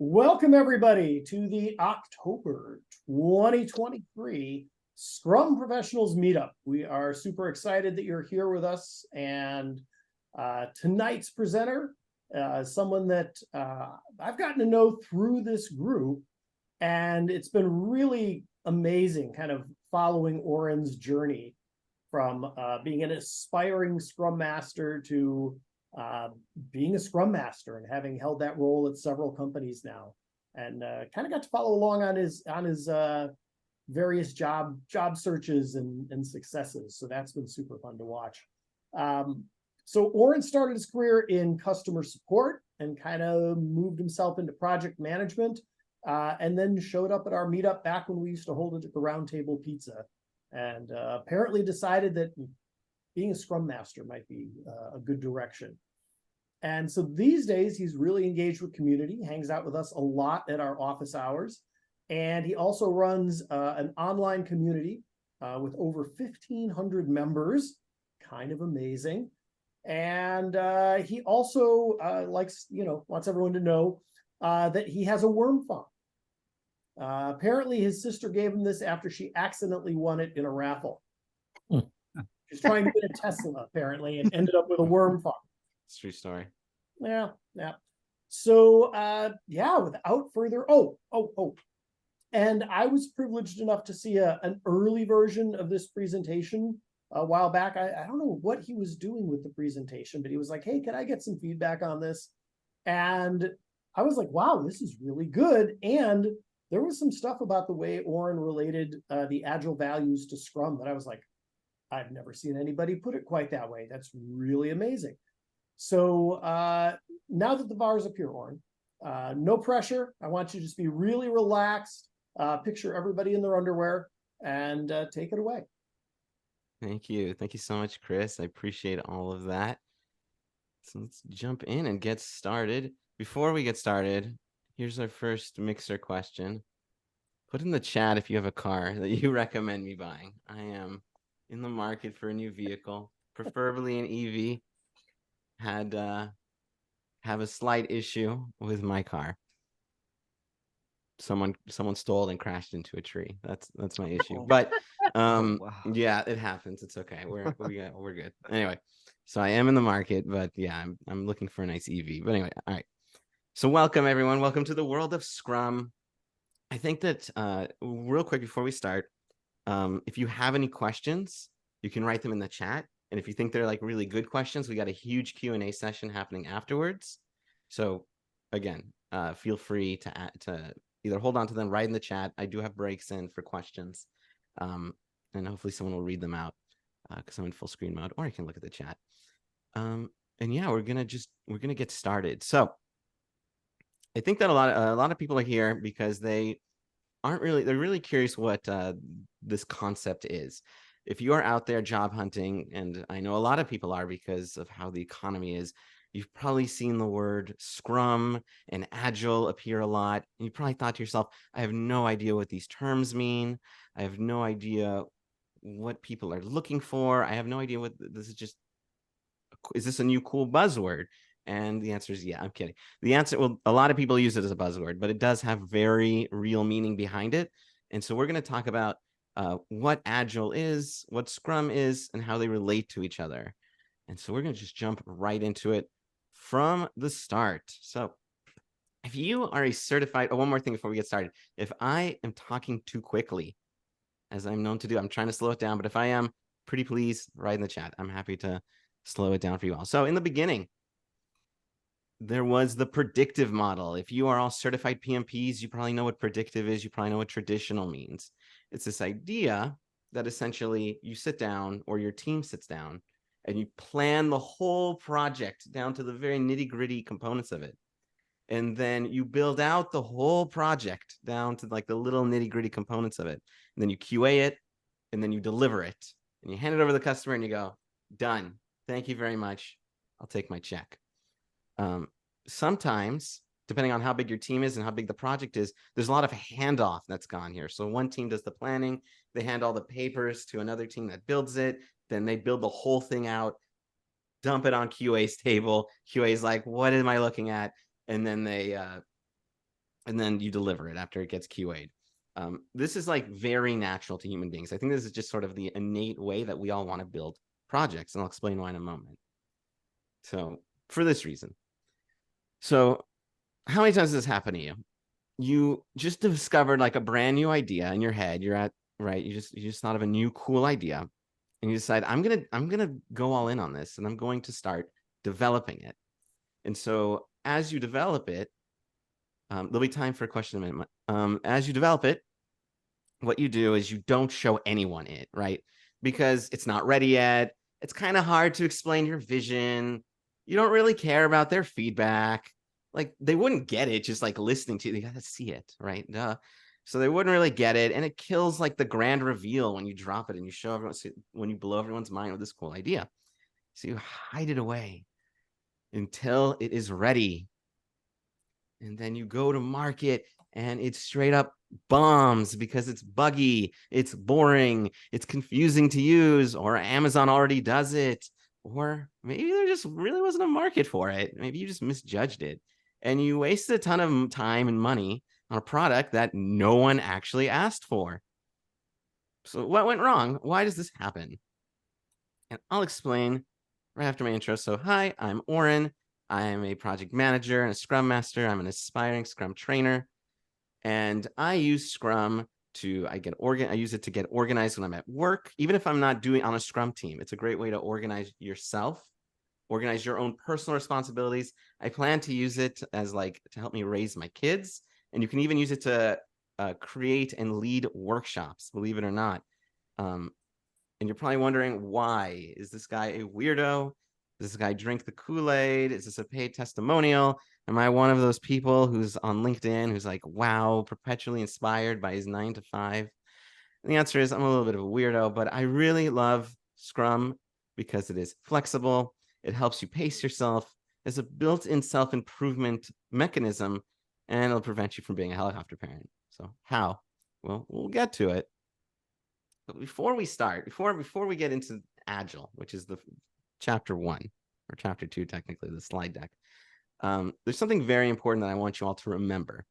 Welcome, everybody, to the October 2023 Scrum Professionals Meetup. We are super excited that you're here with us. And tonight's presenter, someone that I've gotten to know through this group. And it's been really amazing kind of following Oren's journey from being an aspiring Scrum Master to being a Scrum Master and having held that role at several companies now, and kind of got to follow along on his various job searches and successes. So that's been super fun to watch. So Oren started his career in customer support and kind of moved himself into project management, and then showed up at our meetup back when we used to hold it at the Round Table Pizza, and apparently decided that being a Scrum Master might be a good direction. And so these days, he's really engaged with community, hangs out with us a lot at our office hours. And he also runs an online community with over 1,500 members, kind of amazing. And he also wants everyone to know that he has a worm farm. Apparently, his sister gave him this after she accidentally won it in a raffle. She's trying to get a Tesla, apparently, and ended up with a worm farm. It's a true story. Yeah. So, without further, and I was privileged enough to see an early version of this presentation a while back. I don't know what he was doing with the presentation, but he was like, hey, can I get some feedback on this? And I was like, wow, this is really good. And there was some stuff about the way Oren related the Agile values to Scrum that I was like, I've never seen anybody put it quite that way. That's really amazing. So now that the bar's up here, Oren, no pressure. I want you to just be really relaxed, picture everybody in their underwear, and take it away. Thank you. Thank you so much, Chris. I appreciate all of that. So let's jump in and get started. Before we get started, here's our first mixer question. Put in the chat if you have a car that you recommend me buying. I am in the market for a new vehicle, preferably an EV. Have a slight issue with my car. Someone stole and crashed into a tree. That's my issue. But wow. Yeah, it happens. It's okay. We're good. Anyway, so I am in the market, but yeah, I'm looking for a nice EV. But anyway, all right. So welcome everyone. Welcome to the world of Scrum. I think that real quick before we start, if you have any questions, you can write them in the chat. And if you think they're like really good questions, we got a huge Q&A session happening afterwards. So again, feel free to either hold on to them, write in the chat. I do have breaks in for questions. And hopefully someone will read them out because I'm in full screen mode, or I can look at the chat. And yeah, we're gonna get started. So I think that a lot of people are here because they're really curious what this concept is. If you are out there job hunting, and I know a lot of people are because of how the economy is, you've probably seen the word Scrum and Agile appear a lot. And you probably thought to yourself, I have no idea what these terms mean. I have no idea what people are looking for. I have no idea what this is. Is this a new cool buzzword? And the answer is, yeah, I'm kidding. The answer, well, a lot of people use it as a buzzword, but it does have very real meaning behind it. And so we're going to talk about what Agile is, what Scrum is, and how they relate to each other. And so we're going to just jump right into it from the start. So if you are a certified, one more thing before we get started. If I am talking too quickly, as I'm known to do, I'm trying to slow it down. But if I am, pretty please write in the chat. I'm happy to slow it down for you all. So in the beginning, there was the predictive model. If you are all certified PMPs, you probably know what predictive is. You probably know what traditional means. It's this idea that essentially you sit down, or your team sits down, and you plan the whole project down to the very nitty-gritty components of it. And then you build out the whole project down to like the little nitty-gritty components of it. And then you QA it, and then you deliver it. And you hand it over to the customer and you go, done. Thank you very much. I'll take my check. Sometimes, depending on how big your team is and how big the project is, there's a lot of handoff that's gone here. So one team does the planning, they hand all the papers to another team that builds it, then they build the whole thing out, dump it on QA's table. QA is like, what am I looking at? And then they and then you deliver it after it gets QA'd. This is like very natural to human beings. I think this is just sort of the innate way that we all want to build projects, and I'll explain why in a moment. So for this reason. So how many times does this happen to you? You just discovered like a brand new idea in your head. You're at, right, you just thought of a new cool idea, and you decide, I'm gonna go all in on this, and I'm going to start developing it. And so as you develop it, there'll be time for a question in a minute. As you develop it, what you do is you don't show anyone it, right? Because it's not ready yet. It's kind of hard to explain your vision. You don't really care about their feedback. Like they wouldn't get it just like listening to you. They got to see it, right? Duh. So they wouldn't really get it. And it kills like the grand reveal when you drop it and you show everyone, when you blow everyone's mind with this cool idea. So you hide it away until it is ready. And then you go to market and it straight up bombs because it's buggy, it's boring, it's confusing to use, or Amazon already does it, or maybe there just really wasn't a market for it. Maybe you just misjudged it and you wasted a ton of time and money on a product that no one actually asked for. So what went wrong? Why does this happen? And I'll explain right after my intro. So hi, I'm Oren. I am a project manager and a Scrum master. I'm an aspiring Scrum trainer. And I use Scrum to, I use it to get organized when I'm at work, even if I'm not doing on a Scrum team. It's a great way to organize yourself, organize your own personal responsibilities. I plan to use it as like to help me raise my kids. And you can even use it to create and lead workshops, believe it or not. And you're probably wondering, why? Is this guy a weirdo? Does this guy drink the Kool-Aid? Is this a paid testimonial? Am I one of those people who's on LinkedIn who's like, wow, perpetually inspired by his 9 to 5? And the answer is I'm a little bit of a weirdo, but I really love Scrum because it is flexible. It helps you pace yourself. It's a built-in self-improvement mechanism, and it'll prevent you from being a helicopter parent. So how? Well, we'll get to it. But before we start, before we get into Agile, which is the chapter 1 or chapter 2, technically, the slide deck, there's something very important that I want you all to remember.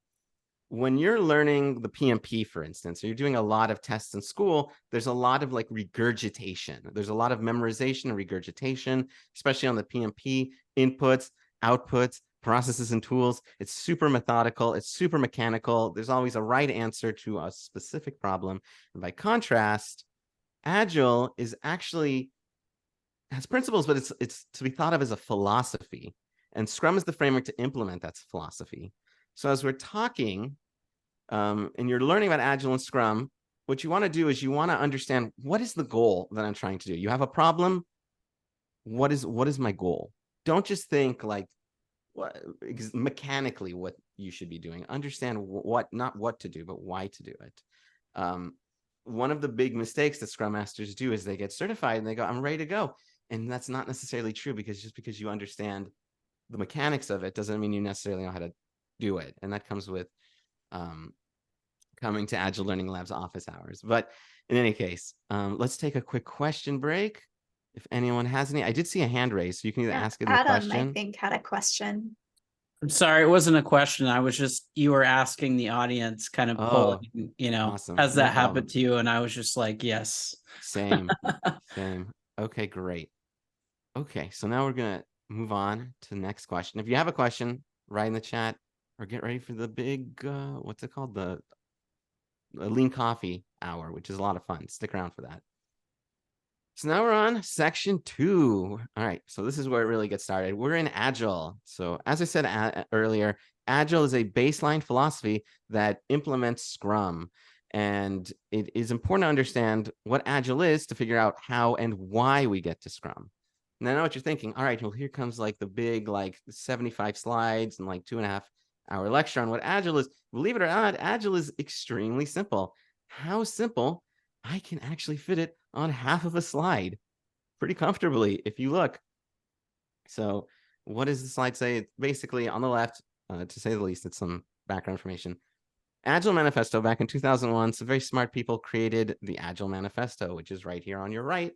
When you're learning the PMP, for instance, or you're doing a lot of tests in school, there's a lot of like regurgitation. There's a lot of memorization and regurgitation, especially on the PMP, inputs, outputs, processes and tools. It's super methodical. It's super mechanical. There's always a right answer to a specific problem. And by contrast, Agile is actually has principles, but it's to be thought of as a philosophy. And Scrum is the framework to implement that philosophy. So as we're talking and you're learning about Agile and Scrum, what you want to do is you want to understand, what is the goal that I'm trying to do? You have a problem. What is my goal? Don't just think like mechanically what you should be doing. Understand what, not what to do, but why to do it. One of the big mistakes that Scrum Masters do is they get certified and they go, I'm ready to go. And that's not necessarily true, because just because you understand the mechanics of it doesn't mean you necessarily know how to do it. And that comes with coming to Agile Learning Lab's office hours. But in any case, let's take a quick question break. If anyone has any, I did see a hand raised, so you can either ask it in the question. Adam, I think, had a question. I'm sorry, it wasn't a question. I was just, you were asking the audience, kind of polling, awesome. has that happened to you? And I was just like, yes. Same. Okay, great. Okay, so now we're going to move on to the next question. If you have a question, write in the chat or get ready for the big, what's it called? The Lean Coffee Hour, which is a lot of fun. Stick around for that. So now we're on section 2. All right, so this is where it really gets started. We're in Agile. So as I said earlier, Agile is a baseline philosophy that implements Scrum. And it is important to understand what Agile is to figure out how and why we get to Scrum. And I know what you're thinking. All right, well, here comes like the big, like 75 slides and like 2.5-hour lecture on what Agile is. Believe it or not, Agile is extremely simple. How simple? I can actually fit it on half of a slide pretty comfortably if you look. So what does the slide say? It's basically on the left, to say the least, it's some background information. Agile Manifesto back in 2001, some very smart people created the Agile Manifesto, which is right here on your right.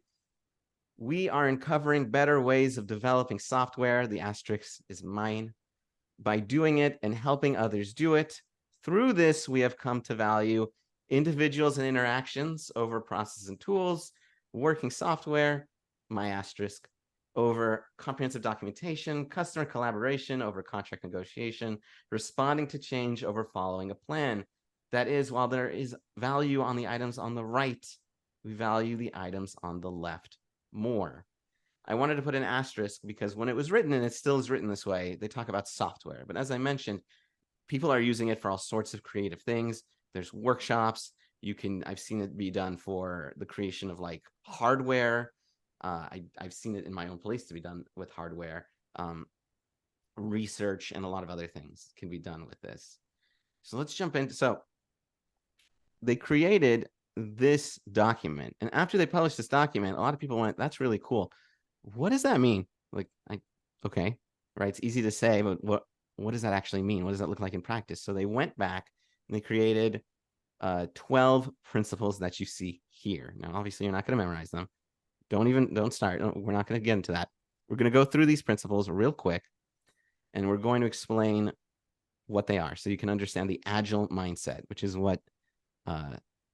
We are uncovering better ways of developing software. The asterisk is mine. By doing it and helping others do it Through this, we have come to value individuals and interactions over processes and tools, working software, my asterisk, over comprehensive documentation, customer collaboration over contract negotiation, responding to change over following a plan. That is, while there is value on the items on the right, we value the items on the left more. I wanted to put an asterisk because when it was written, and it still is written this way, they talk about software. But as I mentioned, people are using it for all sorts of creative things. There's workshops. I've seen it be done for the creation of like hardware. I've seen it in my own place to be done with hardware. Research and a lot of other things can be done with this. So let's jump into, so they created this document. And after they published this document, a lot of people went, that's really cool. What does that mean? Like, okay, right. It's easy to say, but what does that actually mean? What does that look like in practice? So they went back and they created 12 principles that you see here. Now, obviously, you're not going to memorize them. Don't start. We're not going to get into that. We're going to go through these principles real quick, and we're going to explain what they are so you can understand the Agile mindset, which is what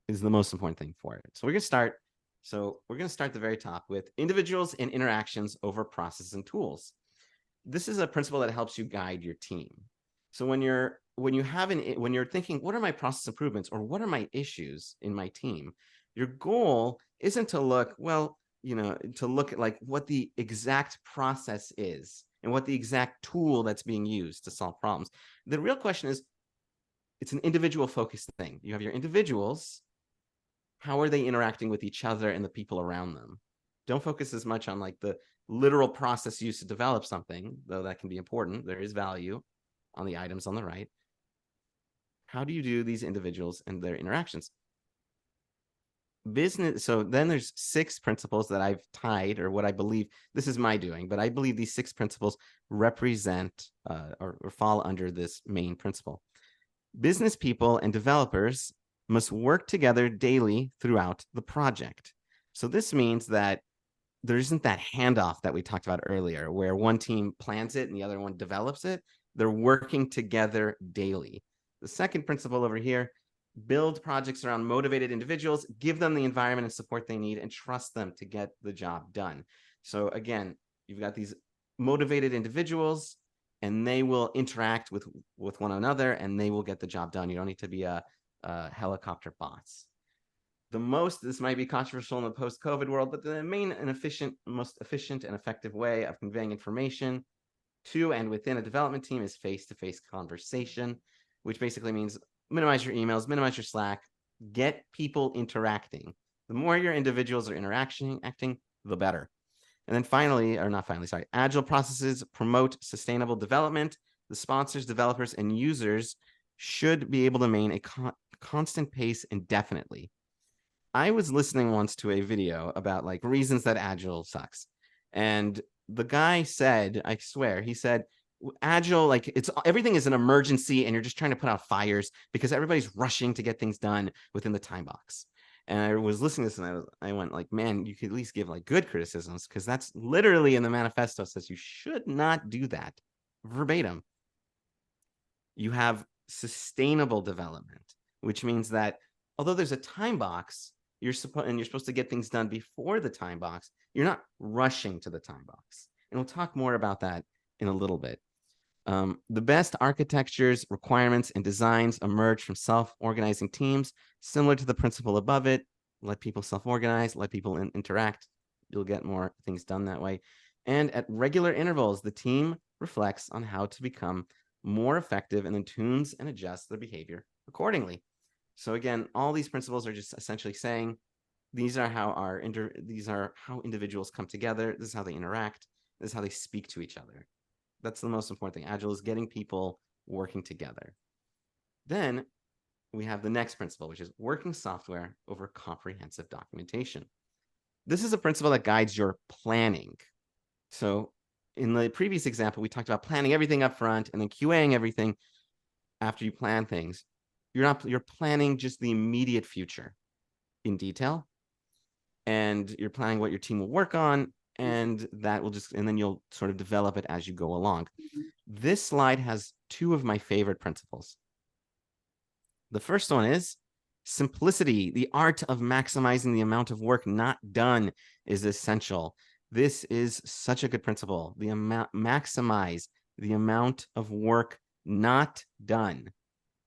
is the most important thing for it. So we're going to start. So we're going to start at the very top with individuals and interactions over processes and tools. This is a principle that helps you guide your team. So when you're thinking, what are my process improvements or what are my issues in my team? Your goal isn't to look, to look at like what the exact process is and what the exact tool that's being used to solve problems. The real question is, it's an individual focused thing. You have your individuals. How are they interacting with each other and the people around them? Don't focus as much on like the literal process used to develop something, though that can be important. There is value on the items on the right. How do you do these individuals and their interactions? Business. So then there's 6 principles that I've tied, or what I believe, this is my doing, but I believe these 6 principles represent or fall under this main principle. Business people and developers must work together daily throughout the project. So this means that there isn't that handoff that we talked about earlier, where one team plans it and the other one develops it. They're working together daily. The second principle over here, build projects around motivated individuals, give them the environment and support they need, and trust them to get the job done. So again, you've got these motivated individuals, and they will interact with one another, and they will get the job done. You don't need to be a helicopter boss. This might be controversial in the post-COVID world, but the main and most efficient and effective way of conveying information to and within a development team is face-to-face conversation, which basically means minimize your emails, minimize your Slack, get people interacting. The more your individuals are acting, the better. And then Agile processes promote sustainable development. The sponsors, developers, and users should be able to maintain a constant pace indefinitely. I was listening once to a video about like reasons that Agile sucks. And the guy said, I swear, he said, Agile, like everything is an emergency and you're just trying to put out fires because everybody's rushing to get things done within the time box. And I was listening to this and I went like, man, you could at least give like good criticisms, because that's literally in the manifesto says you should not do that verbatim. You have sustainable development, which means that although there's a time box, you're supposed to get things done before the time box, you're not rushing to the time box. And we'll talk more about that in a little bit. The best architectures, requirements, and designs emerge from self-organizing teams, similar to the principle above it. Let people self-organize, let people interact. You'll get more things done that way. And at regular intervals, the team reflects on how to become more effective and then tunes and adjusts their behavior accordingly. So again, all these principles are just essentially saying these are how individuals come together. This is how they interact. This is how they speak to each other. That's the most important thing. Agile is getting people working together. Then we have the next principle, which is working software over comprehensive documentation. This is a principle that guides your planning. So in the previous example, we talked about planning everything up front and then QAing everything after you plan things. You're planning just the immediate future in detail, and you're planning what your team will work on, and then you'll sort of develop it as you go along. This slide has 2 of my favorite principles. The first one is simplicity. The art of maximizing the amount of work not done is essential. This is such a good principle. The amount, maximize the amount of work not done.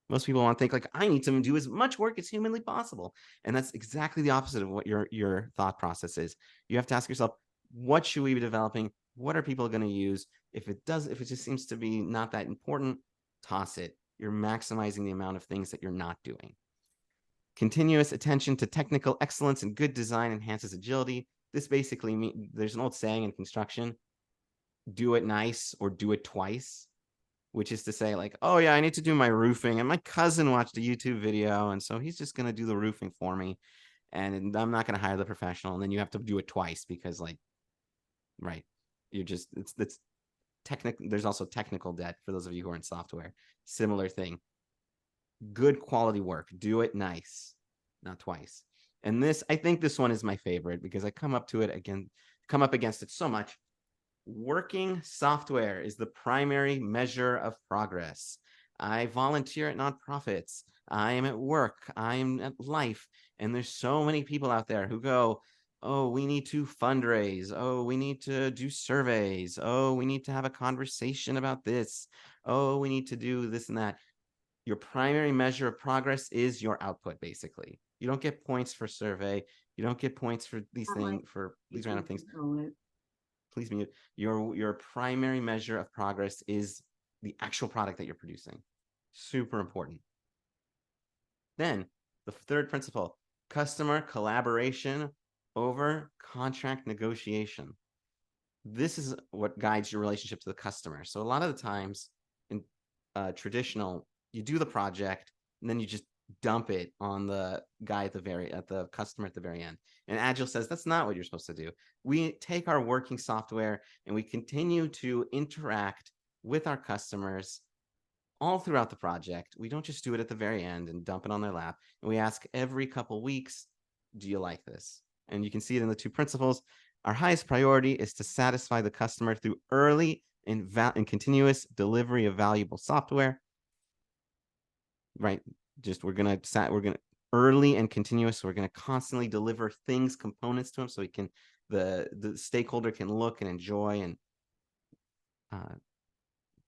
Most people want to think like, I need to do as much work as humanly possible. And that's exactly the opposite of what your thought process is. You have to ask yourself, what should we be developing? What are people going to use? If it just seems to be not that important, toss it. You're maximizing the amount of things that you're not doing. Continuous attention to technical excellence and good design enhances agility. This basically means, there's an old saying in construction, do it nice or do it twice, which is to say like, oh yeah, I need to do my roofing and my cousin watched a YouTube video and so he's just going to do the roofing for me and I'm not going to hire the professional. And then you have to do it twice because like, right, you're just, it's technical. There's also technical debt for those of you who are in software. Similar thing. Good quality work. Do it nice, not twice. And this, I think this one is my favorite because I come up against it so much. Working software is the primary measure of progress. I volunteer at nonprofits. I am at work. I am at life. And there's so many people out there who go, oh, we need to fundraise. Oh, we need to do surveys. Oh, we need to have a conversation about this. Oh, we need to do this and that. Your primary measure of progress is your output, basically. You don't get points for survey. You don't get points for these things, for these random things. Please mute. Your primary measure of progress is the actual product that you're producing. Super important. Then the third principle, customer collaboration over contract negotiation. This is what guides your relationship to the customer. So a lot of the times in traditional, you do the project and then you just dump it on the guy at the customer at the very end. And Agile says that's not what you're supposed to do. We take our working software and we continue to interact with our customers all throughout the project. We don't just do it at the very end and dump it on their lap. And we ask every couple weeks, do you like this? And you can see it in the two principles. Our highest priority is to satisfy the customer through early and continuous delivery of valuable software. Right? Just we're gonna early and continuous. So we're gonna constantly deliver things, components to them, so the stakeholder can look and enjoy and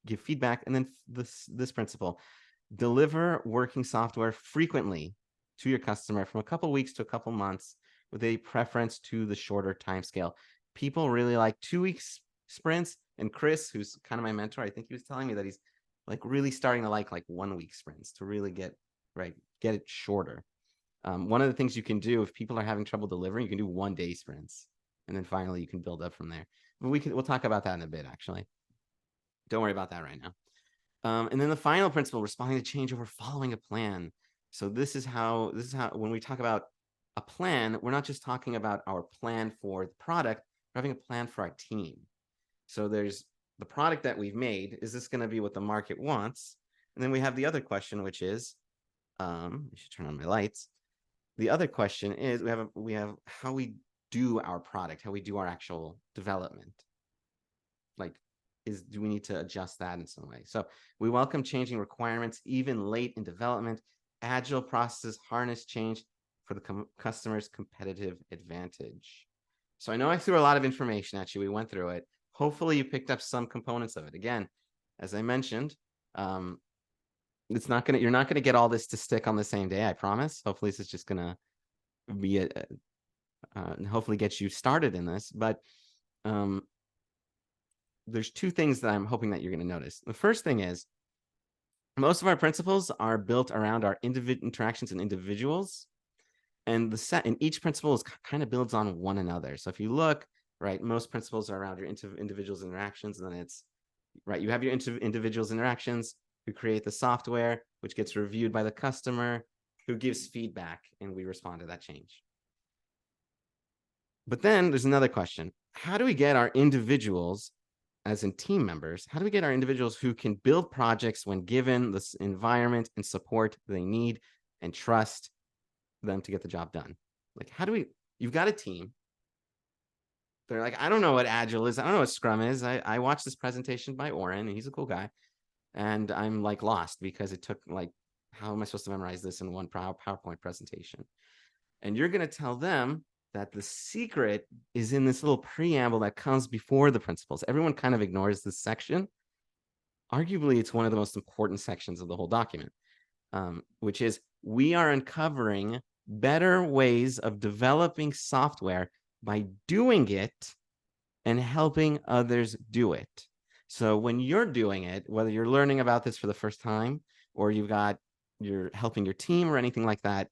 give feedback. And then this principle: deliver working software frequently to your customer from a couple weeks to a couple months, with a preference to the shorter time scale. People really like 2 weeks sprints, and Chris, who's kind of my mentor, I think he was telling me that he's like really starting to like 1 week sprints to really get it shorter. One of the things you can do if people are having trouble delivering, you can do 1 day sprints, and then finally you can build up from there. But we'll talk about that in a bit, actually. Don't worry about that right now. And then the final principle, responding to change over following a plan. So this is how when we talk about a plan, we're not just talking about our plan for the product, we're having a plan for our team. So there's the product that we've made. Is this going to be what the market wants? And then we have the other question, which is, I should turn on my lights. The other question is we have how we do our product, how we do our actual development. Like, do we need to adjust that in some way? So we welcome changing requirements even late in development. Agile processes harness change for the customer's competitive advantage. So I know I threw a lot of information at you. We went through it. Hopefully you picked up some components of it. Again, as I mentioned, you're not gonna get all this to stick on the same day, I promise. Hopefully this is just gonna be hopefully get you started in this. But there's 2 things that I'm hoping that you're going to notice. The first thing is most of our principles are built around our interactions and individuals, and each principle is kind of builds on one another. So if you look, right, most principles are around your individuals' interactions, and then it's right. You have your individuals' interactions who create the software, which gets reviewed by the customer, who gives feedback, and we respond to that change. But then there's another question: how do we get our individuals, as in team members, how do we get our individuals who can build projects when given this environment and support they need and trust them to get the job done? Like, you've got a team. They're like, I don't know what Agile is. I don't know what Scrum is. I watched this presentation by Oren, and he's a cool guy. And I'm like lost because it took like how am I supposed to memorize this in one PowerPoint presentation? And you're going to tell them that the secret is in this little preamble that comes before the principles. Everyone kind of ignores this section. Arguably, it's one of the most important sections of the whole document, which is we are uncovering better ways of developing software by doing it and helping others do it. So when you're doing it, whether you're learning about this for the first time or you're helping your team or anything like that,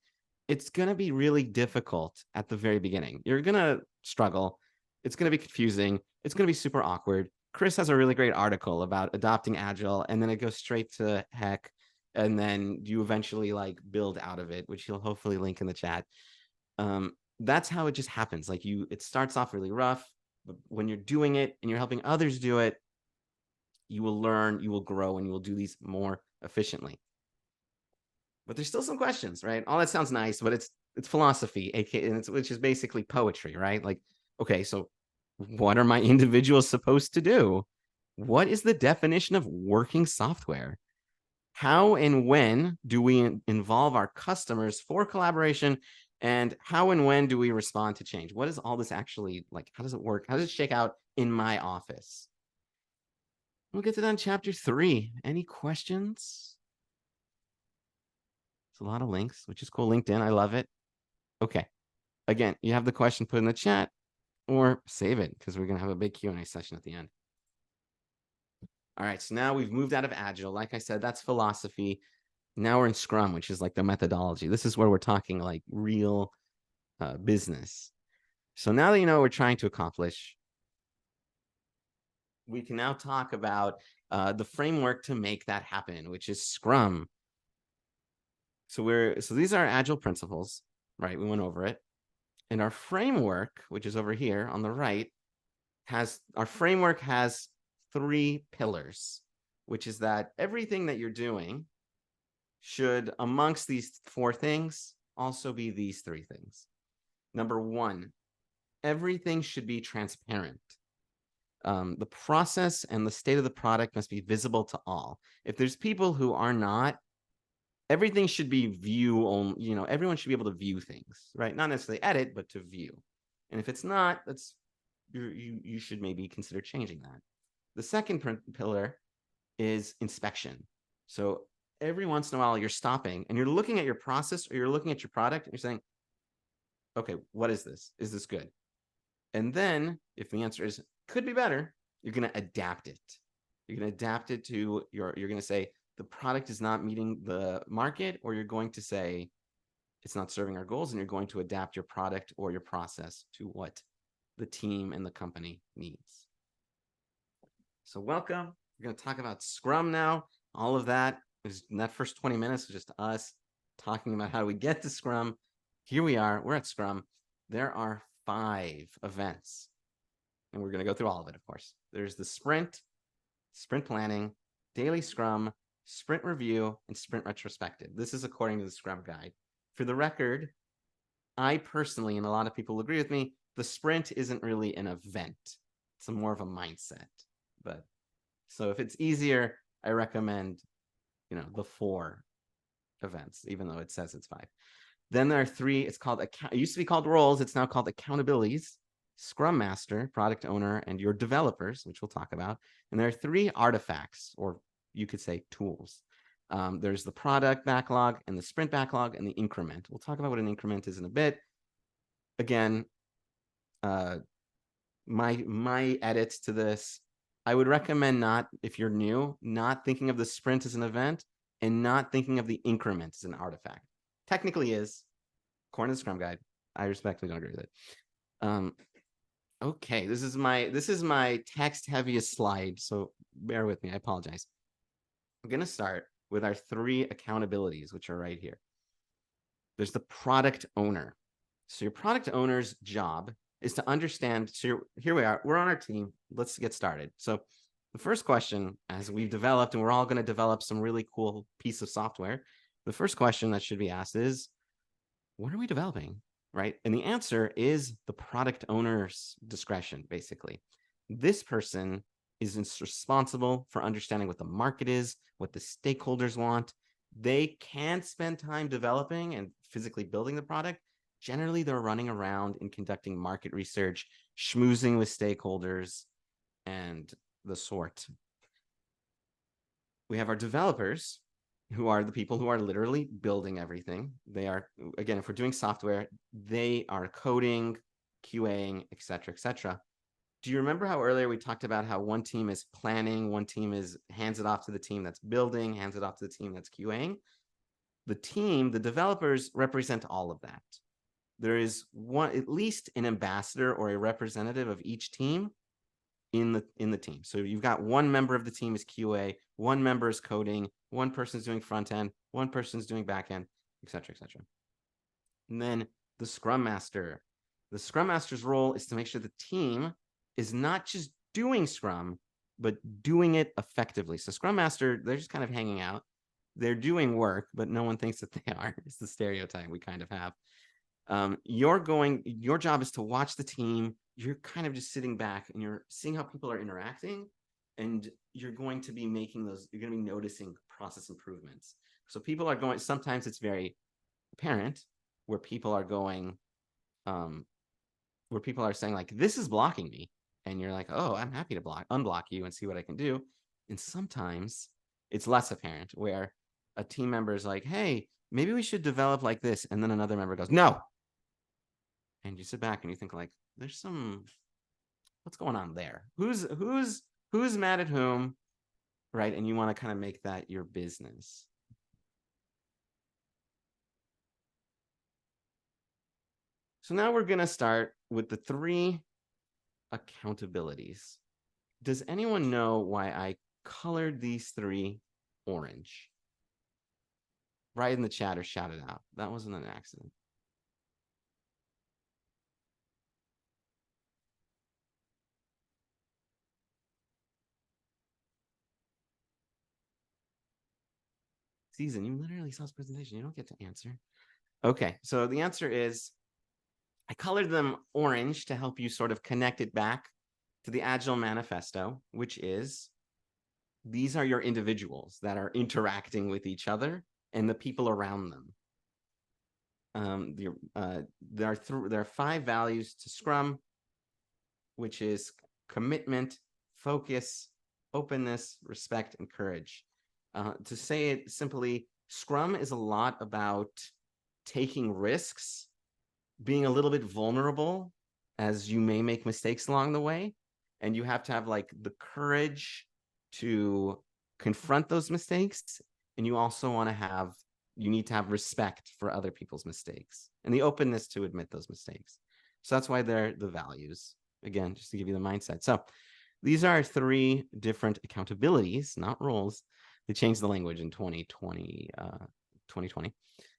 it's going to be really difficult at the very beginning. You're going to struggle. It's going to be confusing. It's going to be super awkward. Chris has a really great article about adopting Agile, and then it goes straight to heck. And then you eventually like build out of it, which he'll hopefully link in the chat. That's how it just happens. Like it starts off really rough, but when you're doing it and you're helping others do it, you will learn, you will grow, and you will do these more efficiently. But there's still some questions, right? All that sounds nice, but it's philosophy, which is basically poetry, right? Like, okay, so what are my individuals supposed to do? What is the definition of working software? How and when do we involve our customers for collaboration? And how and when do we respond to change? What is all this actually like? How does it work? How does it shake out in my office? We'll get to that in chapter 3. Any questions? It's a lot of links, which is cool. LinkedIn, I love it. Okay. Again, you have the question, put in the chat or save it because we're going to have a big Q&A session at the end. All right, so now we've moved out of Agile. Like I said, that's philosophy. Now we're in Scrum, which is like the methodology. This is where we're talking like real business. So now that you know what we're trying to accomplish, we can now talk about the framework to make that happen, which is Scrum. So these are Agile principles, right? We went over it. And our framework, which is over here on the right, has 3 pillars, which is that everything that you're doing should, amongst these 4 things, also be these 3 things. Number 1, everything should be transparent. The process and the state of the product must be visible to all. If there's people who are not, everything should be view only, everyone should be able to view things, right? Not necessarily edit, but to view. And if it's not, you should maybe consider changing that. The second pillar is inspection. So every once in a while you're stopping and you're looking at your process or you're looking at your product and you're saying, okay, what is this? Is this good? And then if the answer is could be better, you're going to adapt it. You're going to adapt it to you're going to say the product is not meeting the market, or you're going to say it's not serving our goals, and you're going to adapt your product or your process to what the team and the company needs. So welcome. We're going to talk about Scrum now. All of that is in that first 20 minutes is just us talking about how we get to Scrum. Here we are. We're at Scrum. There are 5 events, and we're going to go through all of it, of course. There's the sprint planning, daily Scrum, sprint review, and sprint retrospective. This is according to the Scrum guide. For the record, I personally, and a lot of people agree with me, the sprint isn't really an event. It's more of a mindset. But so if it's easier, I recommend, the 4 events, even though it says it's 5. Then there are 3, it used to be called roles. It's now called accountabilities: Scrum Master, Product Owner, and your developers, which we'll talk about. And there are 3 artifacts, or you could say tools. There's the product backlog and the sprint backlog and the increment. We'll talk about what an increment is in a bit. Again, my edits to this, I would recommend if you're new, not thinking of the sprint as an event and not thinking of the increment as an artifact. Technically is, according to the Scrum guide. I respectfully don't agree with it. Okay, this is my text heaviest slide, so bear with me. I apologize. I'm going to start with our 3 accountabilities, which are right here. There's the product owner. So your product owner's job is to understand. So here we are. We're on our team. Let's get started. So the first question, as we've developed, and we're all going to develop some really cool piece of software, the first question that should be asked is, what are we developing, right? And the answer is the product owner's discretion, basically. This person is responsible for understanding what the market is, what the stakeholders want, they can't spend time developing and physically building the product. Generally, they're running around and conducting market research, schmoozing with stakeholders, and the sort. We have our developers, who are the people who are literally building everything. They are, again, if we're doing software, they are coding, QAing, et cetera, Do you remember how earlier we talked about how one team is planning, one team is hands it off to the team that's building, hands it off to the team that's QAing? The developers represent all of that. There is at least an ambassador or a representative of each team in the team. So you've got one member of the team is QA, one member is coding, one person's doing front end, one person's doing back end, et cetera. And then the Scrum Master. The Scrum Master's role is to make sure the team is not just doing Scrum, but doing it effectively. So Scrum Master, they're just kind of hanging out. They're doing work, but no one thinks that they are. It's the stereotype we kind of have. Your job is to watch the team. You're kind of just sitting back and you're seeing how people are interacting, and you're going to be you're going to be noticing process improvements. So people are going, sometimes it's very apparent where people are going, where people are saying like, this is blocking me. And you're like, oh, I'm happy to unblock you and see what I can do. And sometimes it's less apparent where a team member is like, hey, maybe we should develop like this. And then another member goes, no. And you sit back and you think like, what's going on there? Who's mad at whom, right? And you want to kind of make that your business. So now we're going to start with the 3 accountabilities. Does anyone know why I colored these 3 orange? Write in the chat or shout it out. That wasn't an accident. Season, you literally saw this presentation. You don't get to answer. Okay, so the answer is I colored them orange to help you sort of connect it back to the Agile Manifesto, which is these are your individuals that are interacting with each other and the people around them. There are 5 values to Scrum, which is commitment, focus, openness, respect, and courage. To say it simply, Scrum is a lot about taking risks, being a little bit vulnerable as you may make mistakes along the way. And you have to have like the courage to confront those mistakes. And you also you need to have respect for other people's mistakes and the openness to admit those mistakes. So that's why they're the values. Again, just to give you the mindset. So these are 3 different accountabilities, not roles. They changed the language in 2020.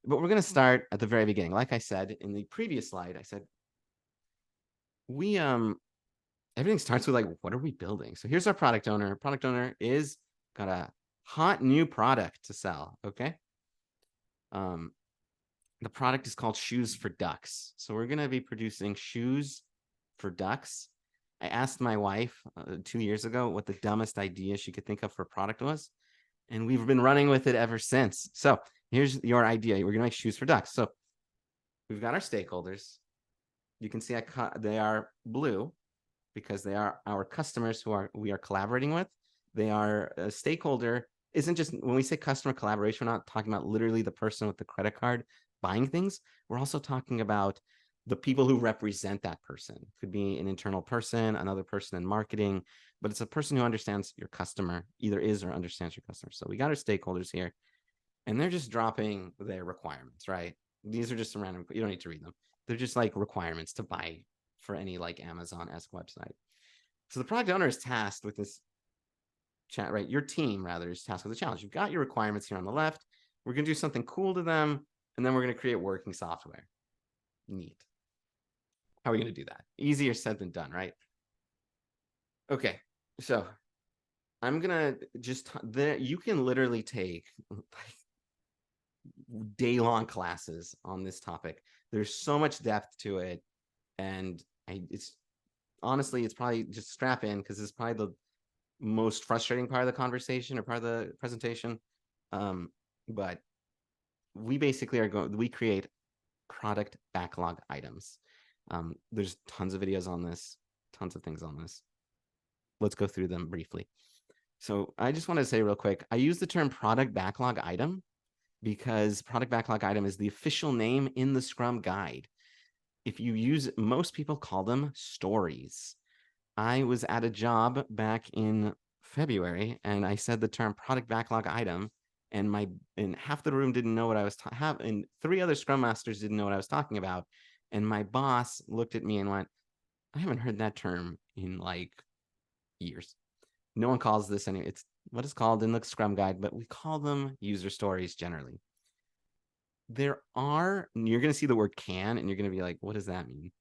But we're going to start at the very beginning. Like I said in the previous slide, I said, everything starts with like, what are we building? So here's our product owner. Product owner is got a hot new product to sell. Okay. The product is called Shoes for Ducks. So we're going to be producing shoes for ducks. I asked my wife 2 years ago what the dumbest idea she could think of for a product was. And we've been running with it ever since. So here's your idea. We're going to make shoes for ducks. So we've got our stakeholders. You can see they are blue because they are our customers we are collaborating with. They are a stakeholder. Isn't just when we say customer collaboration, we're not talking about literally the person with the credit card buying things. We're also talking about the people who represent that person. Could be an internal person, another person in marketing, but it's a person who understands your customer, either is or understands your customer. So we got our stakeholders here, and they're just dropping their requirements, right? These are just some random, you don't need to read them. They're just like requirements to buy for any like Amazon-esque website. So the product owner is tasked with this chat, right? Your team rather is tasked with the challenge. You've got your requirements here on the left. We're going to do something cool to them, and then we're going to create working software. Neat. How are we going to do that? Easier said than done, right? Okay, so I'm going to you can literally take day-long classes on this topic. There's so much depth to it, and it's probably just strap in because it's probably the most frustrating part of the conversation or part of the presentation. but we basically we create product backlog items. There's tons of videos on this, tons of things on this. Let's go through them briefly. So I just want to say real quick, I use the term product backlog item because product backlog item is the official name in the Scrum guide. If you use, most people call them stories. I was at a job back in February and I said the term product backlog item, and half the room didn't know what I was and 3 other Scrum Masters didn't know what I was talking about. And my boss looked at me and went, I haven't heard that term in like years. No one calls this any, it's what it's called in the Scrum guide, but we call them user stories generally. You're going to see the word can, and you're going to be like, what does that mean?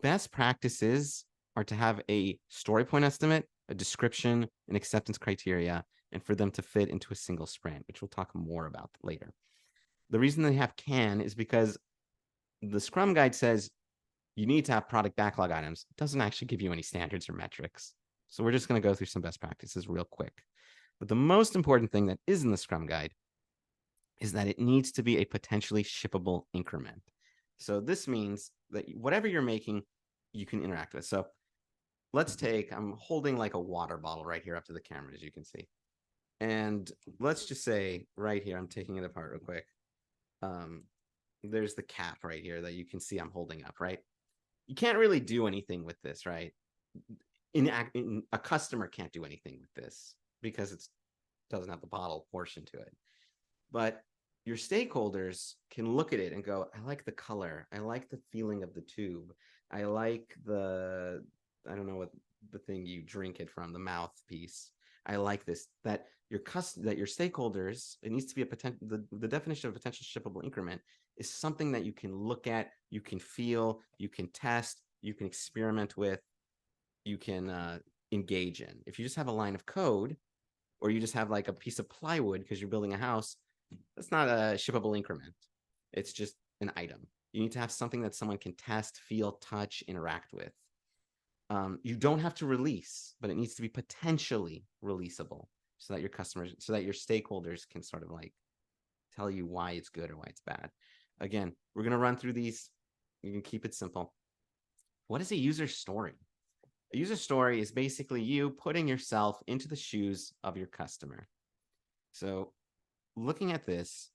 Best practices are to have a story point estimate, a description, an acceptance criteria, and for them to fit into a single sprint, which we'll talk more about later. The reason they have can is because the Scrum guide says you need to have product backlog items. It doesn't actually give you any standards or metrics. So we're just going to go through some best practices real quick. But the most important thing that is in the Scrum guide is that it needs to be a potentially shippable increment. So this means that whatever you're making, you can interact with. So let's take, I'm holding like a water bottle right here up to the camera, as you can see. And let's just say right here, I'm taking it apart real quick. There's the cap right here that you can see I'm holding up, right? You can't really do anything with this, right? A customer can't do anything with this because it doesn't have the bottle portion to it. But your stakeholders can look at it and go, I like the color. I like the feeling of the tube. I like I don't know what the thing you drink it from, the mouthpiece. I like this, that your stakeholders, it needs to be the definition of a potential shippable increment is something that you can look at, you can feel, you can test, you can experiment with, you can engage in. If you just have a line of code, or you just have like a piece of plywood because you're building a house, that's not a shippable increment. It's just an item. You need to have something that someone can test, feel, touch, interact with. You don't have to release, but it needs to be potentially releasable so that your stakeholders can sort of like tell you why it's good or why it's bad. Again, we're going to run through these. You can keep it simple. What is a user story? A user story is basically you putting yourself into the shoes of your customer. So looking at this,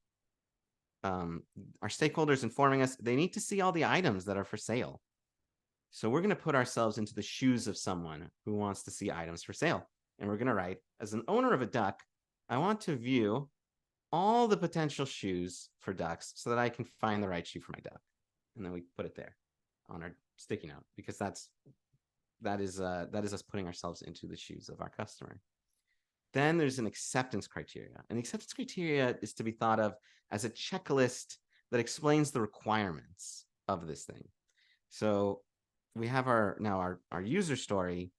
our stakeholders informing us they need to see all the items that are for sale. So we're going to put ourselves into the shoes of someone who wants to see items for sale. And we're going to write, as an owner of a duck, I want to view all the potential shoes for ducks so that I can find the right shoe for my duck. And then we put it there on our sticky note because that is us putting ourselves into the shoes of our customer. Then there's an acceptance criteria. And the acceptance criteria is to be thought of as a checklist that explains the requirements of this thing. So we have our user story.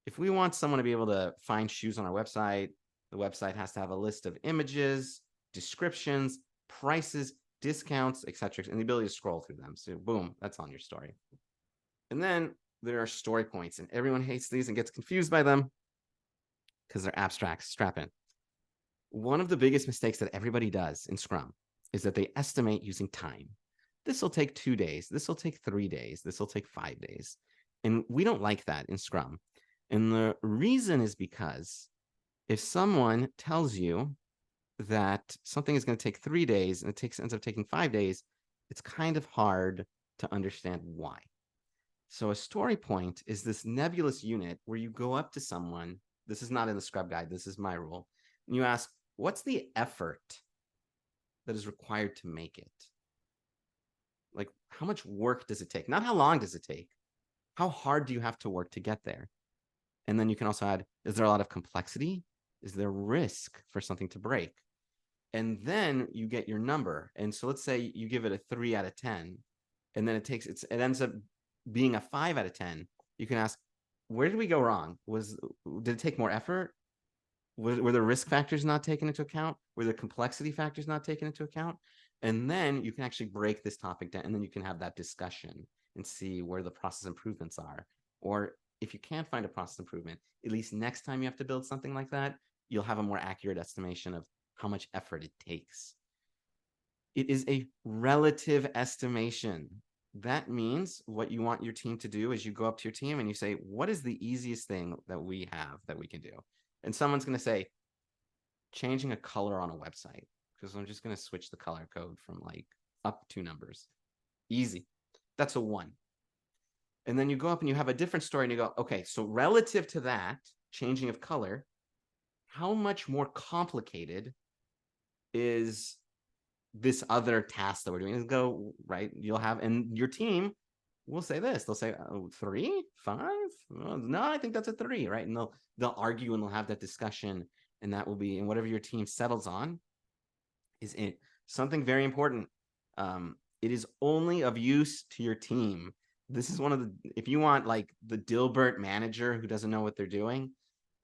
If we want someone to be able to find shoes on our website, the website has to have a list of images, descriptions, prices, discounts, etc., and the ability to scroll through them. So boom, that's on your story. And then there are story points, and everyone hates these and gets confused by them because they're abstract. Strap in. One of the biggest mistakes that everybody does in Scrum is that they estimate using time. This will take 2 days. This will take 3 days. This will take 5 days. And we don't like that in Scrum. And the reason is because if someone tells you that something is going to take 3 days and it ends up taking 5 days, it's kind of hard to understand why. So a story point is this nebulous unit where you go up to someone. This is not in the Scrum guide. This is my rule. And you ask, what's the effort that is required to make it? Like, how much work does it take? Not how long does it take? How hard do you have to work to get there? And then you can also add, is there a lot of complexity? Is there risk for something to break? And then you get your number. And so let's say you give it a 3 out of 10, and then it ends up being a 5 out of 10. You can ask, where did we go wrong? Did it take more effort? Were the risk factors not taken into account? Were the complexity factors not taken into account? And then you can actually break this topic down, and then you can have that discussion and see where the process improvements are. Or if you can't find a process improvement, at least next time you have to build something like that, you'll have a more accurate estimation of how much effort it takes. It is a relative estimation. That means what you want your team to do is you go up to your team and you say, what is the easiest thing that we have that we can do? And someone's going to say, changing a color on a website, because I'm just going to switch the color code from like up 2 numbers. Easy. That's a 1. And then you go up and you have a different story and you go, okay, so relative to that changing of color, how much more complicated is this other task that we're doing? And go, right, you'll have, and your team will say this, they'll say, oh, 3, 5? Well, no, I think that's a 3, right? And they'll argue and they'll have that discussion, and that will be, and whatever your team settles on is it. Something very important. It is only of use to your team. This is one of the, if you want like the Dilbert manager who doesn't know what they're doing,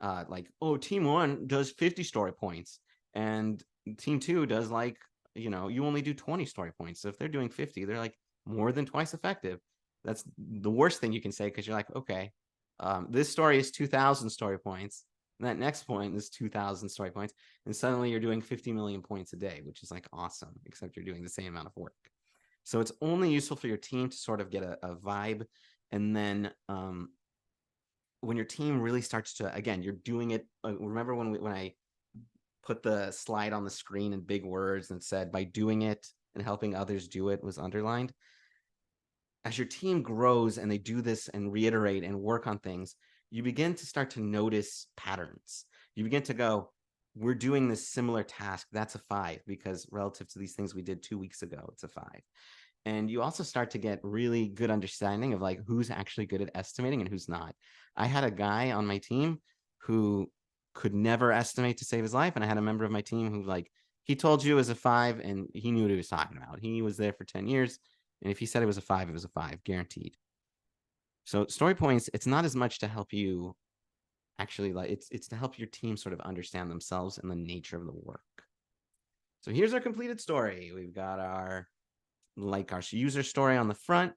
like, oh, team 1 does 50 story points and team 2 does like, you know, you only do 20 story points. So if they're doing 50, they're like more than twice effective. That's the worst thing you can say, because you're like, okay, this story is 2,000 story points. And that next point is 2,000 story points. And suddenly you're doing 50 million points a day, which is like awesome, except you're doing the same amount of work. So it's only useful for your team to sort of get a vibe. And then when your team really starts to, again, you're doing it. Remember when I put the slide on the screen in big words and said, by doing it and helping others do it was underlined. As your team grows and they do this and reiterate and work on things, you begin to start to notice patterns. You begin to go, we're doing this similar task. That's a 5, because relative to these things we did 2 weeks ago, it's a 5. And you also start to get really good understanding of like who's actually good at estimating and who's not. I had a guy on my team who could never estimate to save his life. And I had a member of my team who, like, he told you it was a 5 and he knew what he was talking about. He was there for 10 years. And if he said it was a 5, it was a 5, guaranteed. So story points, it's not as much to help you actually, like, it's to help your team sort of understand themselves and the nature of the work. So here's our completed story. We've got our user story on the front.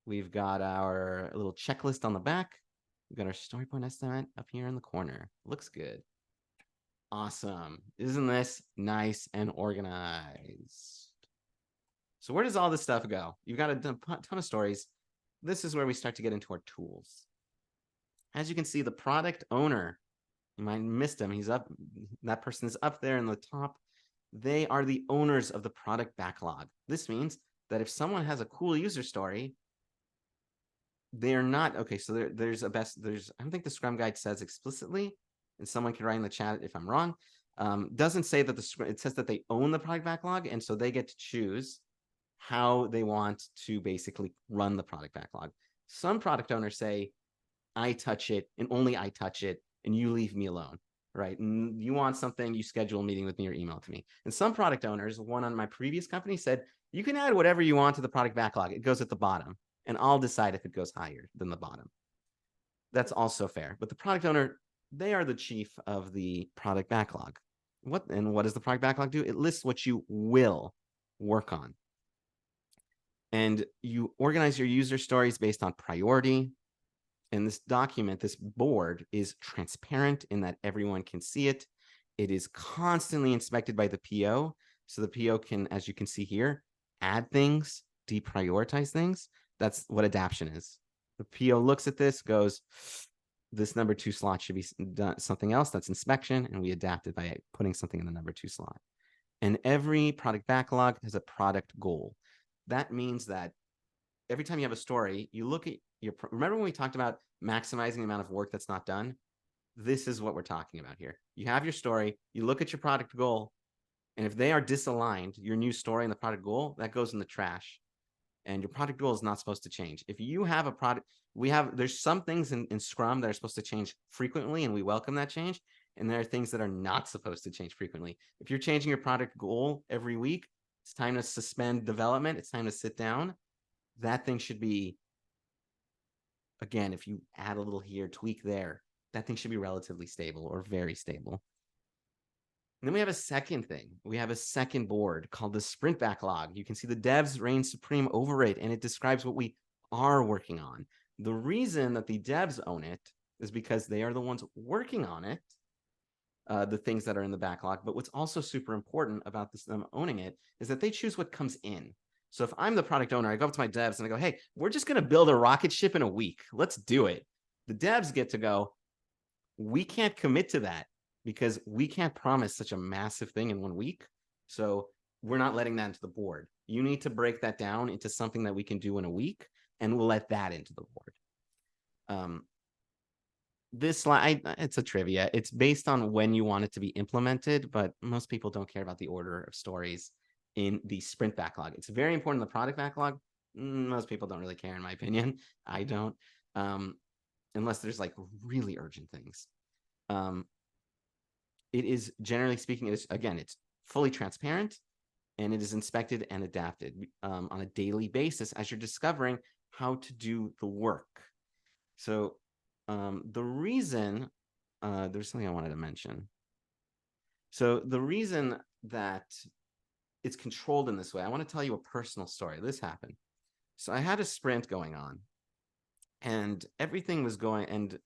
We've got our little checklist on the back. We've got our story point estimate up here in the corner. Looks good. Awesome. Isn't this nice and organized? So where does all this stuff go? You've got a ton of stories. This is where we start to get into our tools. As you can see, the product owner, you might have missed him. He's up. That person is up there in the top. They are the owners of the product backlog. This means that if someone has a cool user story, they're not, okay, so there's I don't think the Scrum guide says explicitly, and someone can write in the chat if I'm wrong, doesn't say that it says that they own the product backlog, and so they get to choose how they want to basically run the product backlog. Some product owners say, I touch it, and only I touch it, and you leave me alone, right? And you want something, you schedule a meeting with me or email it to me. And some product owners, one on my previous company, said, you can add whatever you want to the product backlog. It goes at the bottom, and I'll decide if it goes higher than the bottom. That's also fair. But the product owner, they are the chief of the product backlog. What does the product backlog do? It lists what you will work on. And you organize your user stories based on priority. And this document, this board, is transparent in that everyone can see it. It is constantly inspected by the PO. So the PO can, as you can see here, add things, deprioritize things. That's what adaption is. The PO looks at this, goes, this number 2 slot should be done something else. That's inspection. And we adapt it by putting something in the number 2 slot. And every product backlog has a product goal. That means that every time you have a story, you look at remember when we talked about maximizing the amount of work that's not done? This is what we're talking about here. You have your story, you look at your product goal, and if they are disaligned, your new story and the product goal, that goes in the trash. And your product goal is not supposed to change. If you have a product, there's some things in Scrum that are supposed to change frequently, and we welcome that change. And there are things that are not supposed to change frequently. If you're changing your product goal every week, it's time to suspend development. It's time to sit down. That thing should be, again, if you add a little here, tweak there, that thing should be relatively stable or very stable. And then we have a second thing. We have a second board called the sprint backlog. You can see the devs reign supreme over it, and it describes what we are working on. The reason that the devs own it is because they are the ones working on it. the things that are in the backlog. But what's also super important about this, them owning it, is that they choose what comes in. So if I'm the product owner, I go up to my devs and I go, hey, we're just going to build a rocket ship in a week. Let's do it. The devs get to go, we can't commit to that because we can't promise such a massive thing in 1 week. So we're not letting that into the board. You need to break that down into something that we can do in a week, and we'll let that into the board. This slide, it's a trivia. It's based on when you want it to be implemented, but most people don't care about the order of stories in the sprint backlog. It's very important in the product backlog. Most people don't really care, in my opinion. I don't, unless there's like really urgent things. It is, generally speaking, it is, again, it's fully transparent, and it is inspected and adapted on a daily basis as you're discovering how to do the work. So the reason, there's something I wanted to mention. So the reason that it's controlled in this way, I want to tell you a personal story. This happened. So I had a sprint going on, and everything was going, and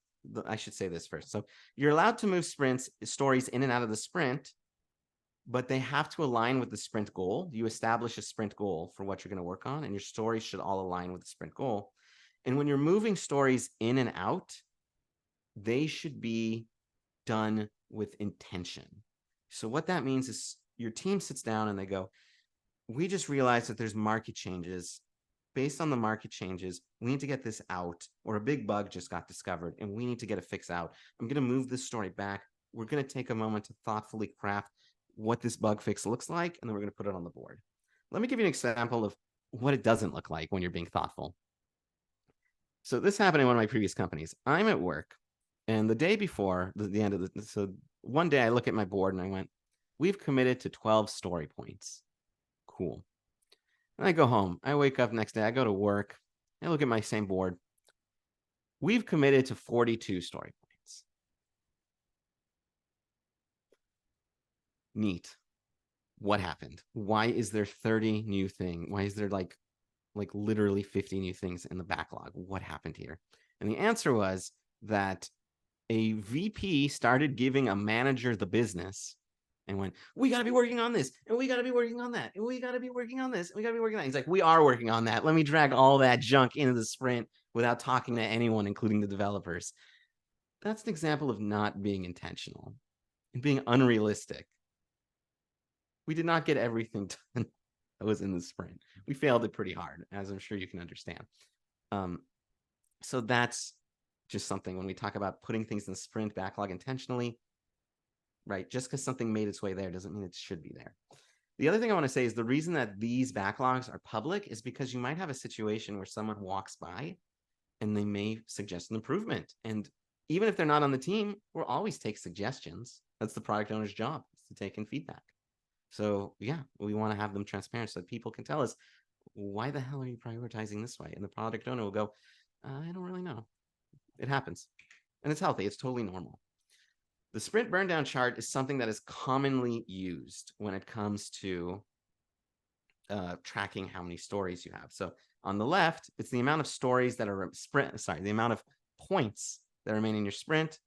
I should say this first. So you're allowed to move stories in and out of the sprint, but they have to align with the sprint goal. You establish a sprint goal for what you're going to work on, and your stories should all align with the sprint goal. And when you're moving stories in and out, they should be done with intention. So what that means is your team sits down and they go, we just realized that there's market changes. Based on the market changes, we need to get this out, or a big bug just got discovered and we need to get a fix out. I'm going to move this story back. We're going to take a moment to thoughtfully craft what this bug fix looks like, and then we're going to put it on the board. Let me give you an example of what it doesn't look like when you're being thoughtful. So this happened in one of my previous companies. I'm at work, and the day before the end of the, so one day I look at my board and I went, we've committed to 12 story points. Cool. And I go home. I wake up next day. I go to work. I look at my same board. We've committed to 42 story points. Neat. What happened? Why is there 30 new things? Why is there like literally 50 new things in the backlog? What happened here? And the answer was that a VP started giving a manager the business and went, we got to be working on this, and we got to be working on that, and we got to be working on this, and we got to be working on that. He's like, we are working on that. Let me drag all that junk into the sprint without talking to anyone, including the developers. That's an example of not being intentional and being unrealistic. We did not get everything done that was in the sprint. We failed it pretty hard, as I'm sure you can understand. So that's just something when we talk about putting things in the sprint backlog intentionally, right? Just because something made its way there doesn't mean it should be there. The other thing I want to say is the reason that these backlogs are public is because you might have a situation where someone walks by and they may suggest an improvement. And even if they're not on the team, we'll always take suggestions. That's the product owner's job, is to take in feedback. So yeah, we want to have them transparent so that people can tell us, why the hell are you prioritizing this way? And the product owner will go, I don't really know. It happens. And it's healthy. It's totally normal. The sprint burn down chart is something that is commonly used when it comes to tracking how many stories you have. So on the left, it's the amount of stories that are the amount of points that remain in your sprint.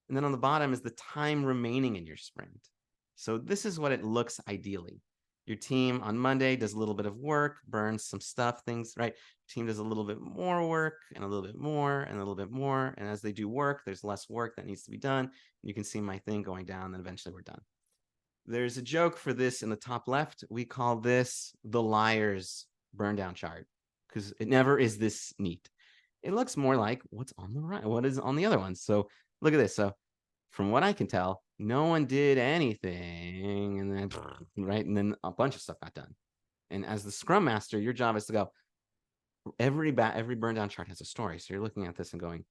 And then on the bottom is the time remaining in your sprint. So this is what it looks ideally. Your team on Monday does a little bit of work, burns some stuff, things, right? Team does a little bit more work and a little bit more and a little bit more. And as they do work, there's less work that needs to be done. You can see my thing going down, and eventually we're done. There's a joke for this in the top left. We call this the liar's burn down chart because it never is this neat. It looks more like what's on the right, what is on the other ones. So look at this. So from what I can tell, no one did anything, and then right, and then a bunch of stuff got done. And as the Scrum Master, your job is to go, every burn down chart has a story. So you're looking at this and going,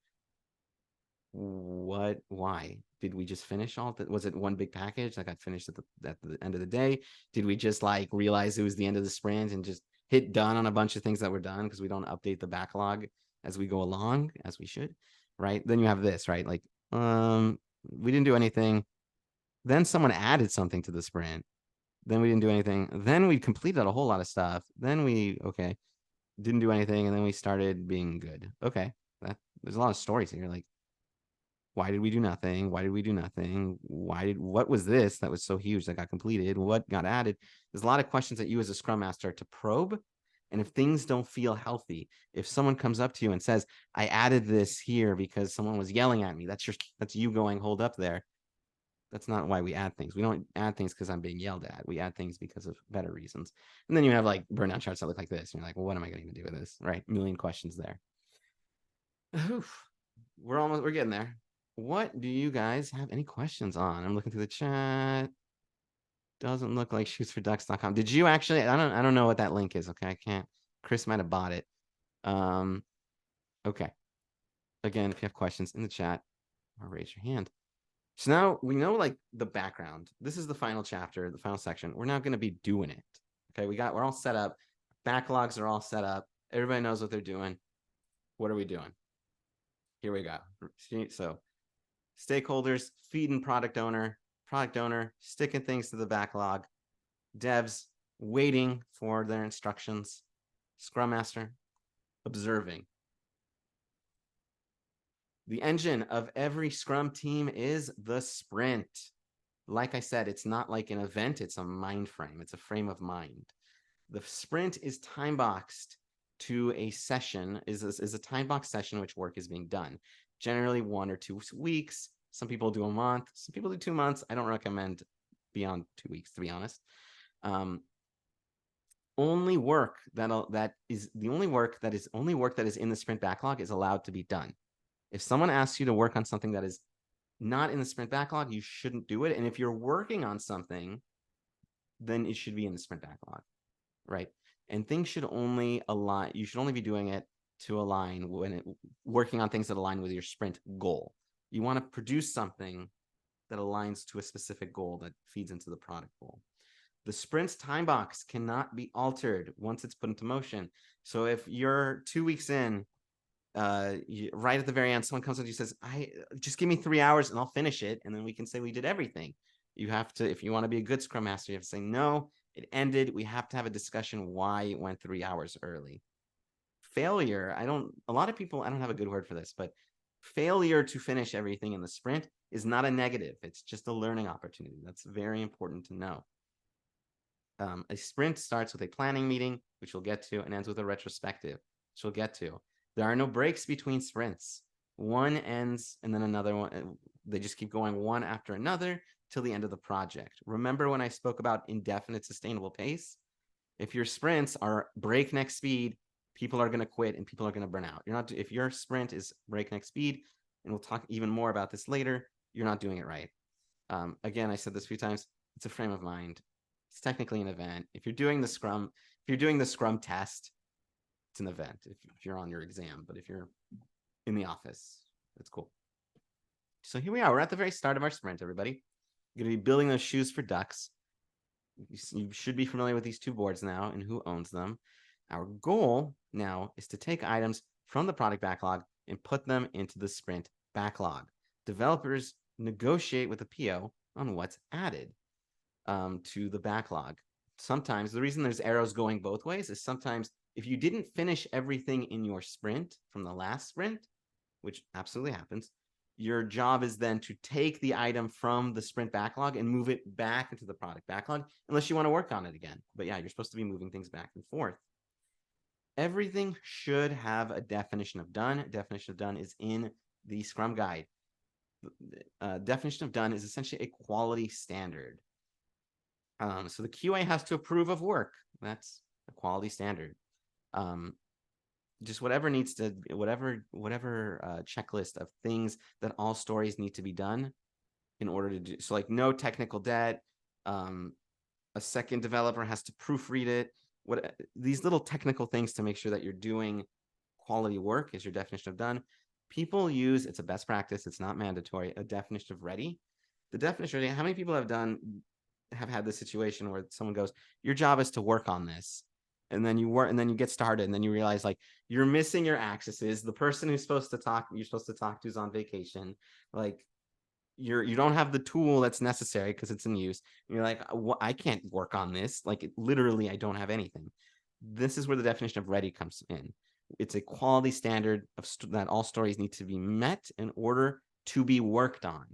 what, why did we just finish all that? Was it one big package that got finished at the end of the day? Did we just like realize it was the end of the sprint and just hit done on a bunch of things that were done because we don't update the backlog as we go along as we should, right? Then you have this, right? Like, we didn't do anything. Then someone added something to the sprint. Then we didn't do anything. Then we completed a whole lot of stuff. Then we, didn't do anything. And then we started being good. Okay. There's a lot of stories here. Like, Why did we do nothing? Why did we do nothing? What was this that was so huge that got completed? What got added? There's a lot of questions that you as a Scrum Master are to probe. And if things don't feel healthy, if someone comes up to you and says, I added this here because someone was yelling at me, that's you going, hold up there. That's not why we add things. We don't add things because I'm being yelled at. We add things because of better reasons. And then you have like burnout charts that look like this. And you're like, well, what am I going to do with this? Right? A million questions there. Oof. We're getting there. What do you guys have any questions on? I'm looking through the chat. Doesn't look like shoesforducks.com. Did you actually? I don't know what that link is. Okay, I can't. Chris might have bought it. Okay. Again, if you have questions in the chat, or raise your hand. So now we know like the background. This is the final chapter, the final section. We're now going to be doing it. Okay, we're all set up. Backlogs are all set up. Everybody knows what they're doing. What are we doing? Here we go. So stakeholders, feeding product owner, sticking things to the backlog, devs waiting for their instructions, Scrum Master observing. The engine of every Scrum team is the sprint. Like I said, it's not like an event, it's a mind frame. It's a frame of mind. The sprint is time boxed to a session, is a time box session which work is being done. Generally 1 or 2 weeks. Some people do a month, some people do 2 months. I don't recommend beyond 2 weeks, to be honest. Only work that is in the sprint backlog is allowed to be done. If someone asks you to work on something that is not in the sprint backlog, you shouldn't do it. And if you're working on something, then it should be in the sprint backlog, right? And things should only align. You should only be doing it to align working on things that align with your sprint goal. You want to produce something that aligns to a specific goal that feeds into the product goal. The sprint's time box cannot be altered once it's put into motion. So if you're 2 weeks in, right at the very end, someone comes up to you and says, just give me 3 hours and I'll finish it. And then we can say we did everything. You have to, if you want to be a good Scrum Master, you have to say, no, it ended. We have to have a discussion why it went 3 hours early. Failure, a lot of people, I don't have a good word for this, but failure to finish everything in the sprint is not a negative. It's just a learning opportunity. That's very important to know. A sprint starts with a planning meeting, which we'll get to, and ends with a retrospective, which we'll get to. There are no breaks between sprints. One ends and then another one. They just keep going one after another till the end of the project. Remember when I spoke about indefinite sustainable pace? If your sprints are breakneck speed, people are going to quit and people are going to burn out. If your sprint is breakneck speed, and we'll talk even more about this later, you're not doing it right. Again, I said this a few times, it's a frame of mind. It's technically an event. If you're doing the Scrum test, it's an event if you're on your exam, but if you're in the office, it's cool. So here we are. We're at the very start of our sprint, everybody. You're going to be building those shoes for ducks. You should be familiar with these 2 boards now and who owns them. Our goal now is to take items from the product backlog and put them into the sprint backlog. Developers negotiate with the PO on what's added to the backlog. Sometimes the reason there's arrows going both ways is sometimes if you didn't finish everything in your sprint from the last sprint, which absolutely happens, your job is then to take the item from the sprint backlog and move it back into the product backlog, unless you want to work on it again. But yeah, you're supposed to be moving things back and forth. Everything should have a definition of done. Definition of done is in the Scrum guide. Definition of done is essentially a quality standard. So the QA has to approve of work. That's a quality standard. Just whatever checklist of things that all stories need to be done in order to do. So like no technical debt. A second developer has to proofread it. These little technical things to make sure that you're doing quality work is your definition of done. People use, it's a best practice, it's not mandatory, a definition of ready. The definition of ready, how many people have had this situation where someone goes, your job is to work on this. And then you work, and then you get started, and then you realize like you're missing your axes. The person who's you're supposed to talk to is on vacation. Like you don't have the tool that's necessary because it's in use. And you're like, I can't work on this. Like literally, I don't have anything. This is where the definition of ready comes in. It's a quality standard that all stories need to be met in order to be worked on.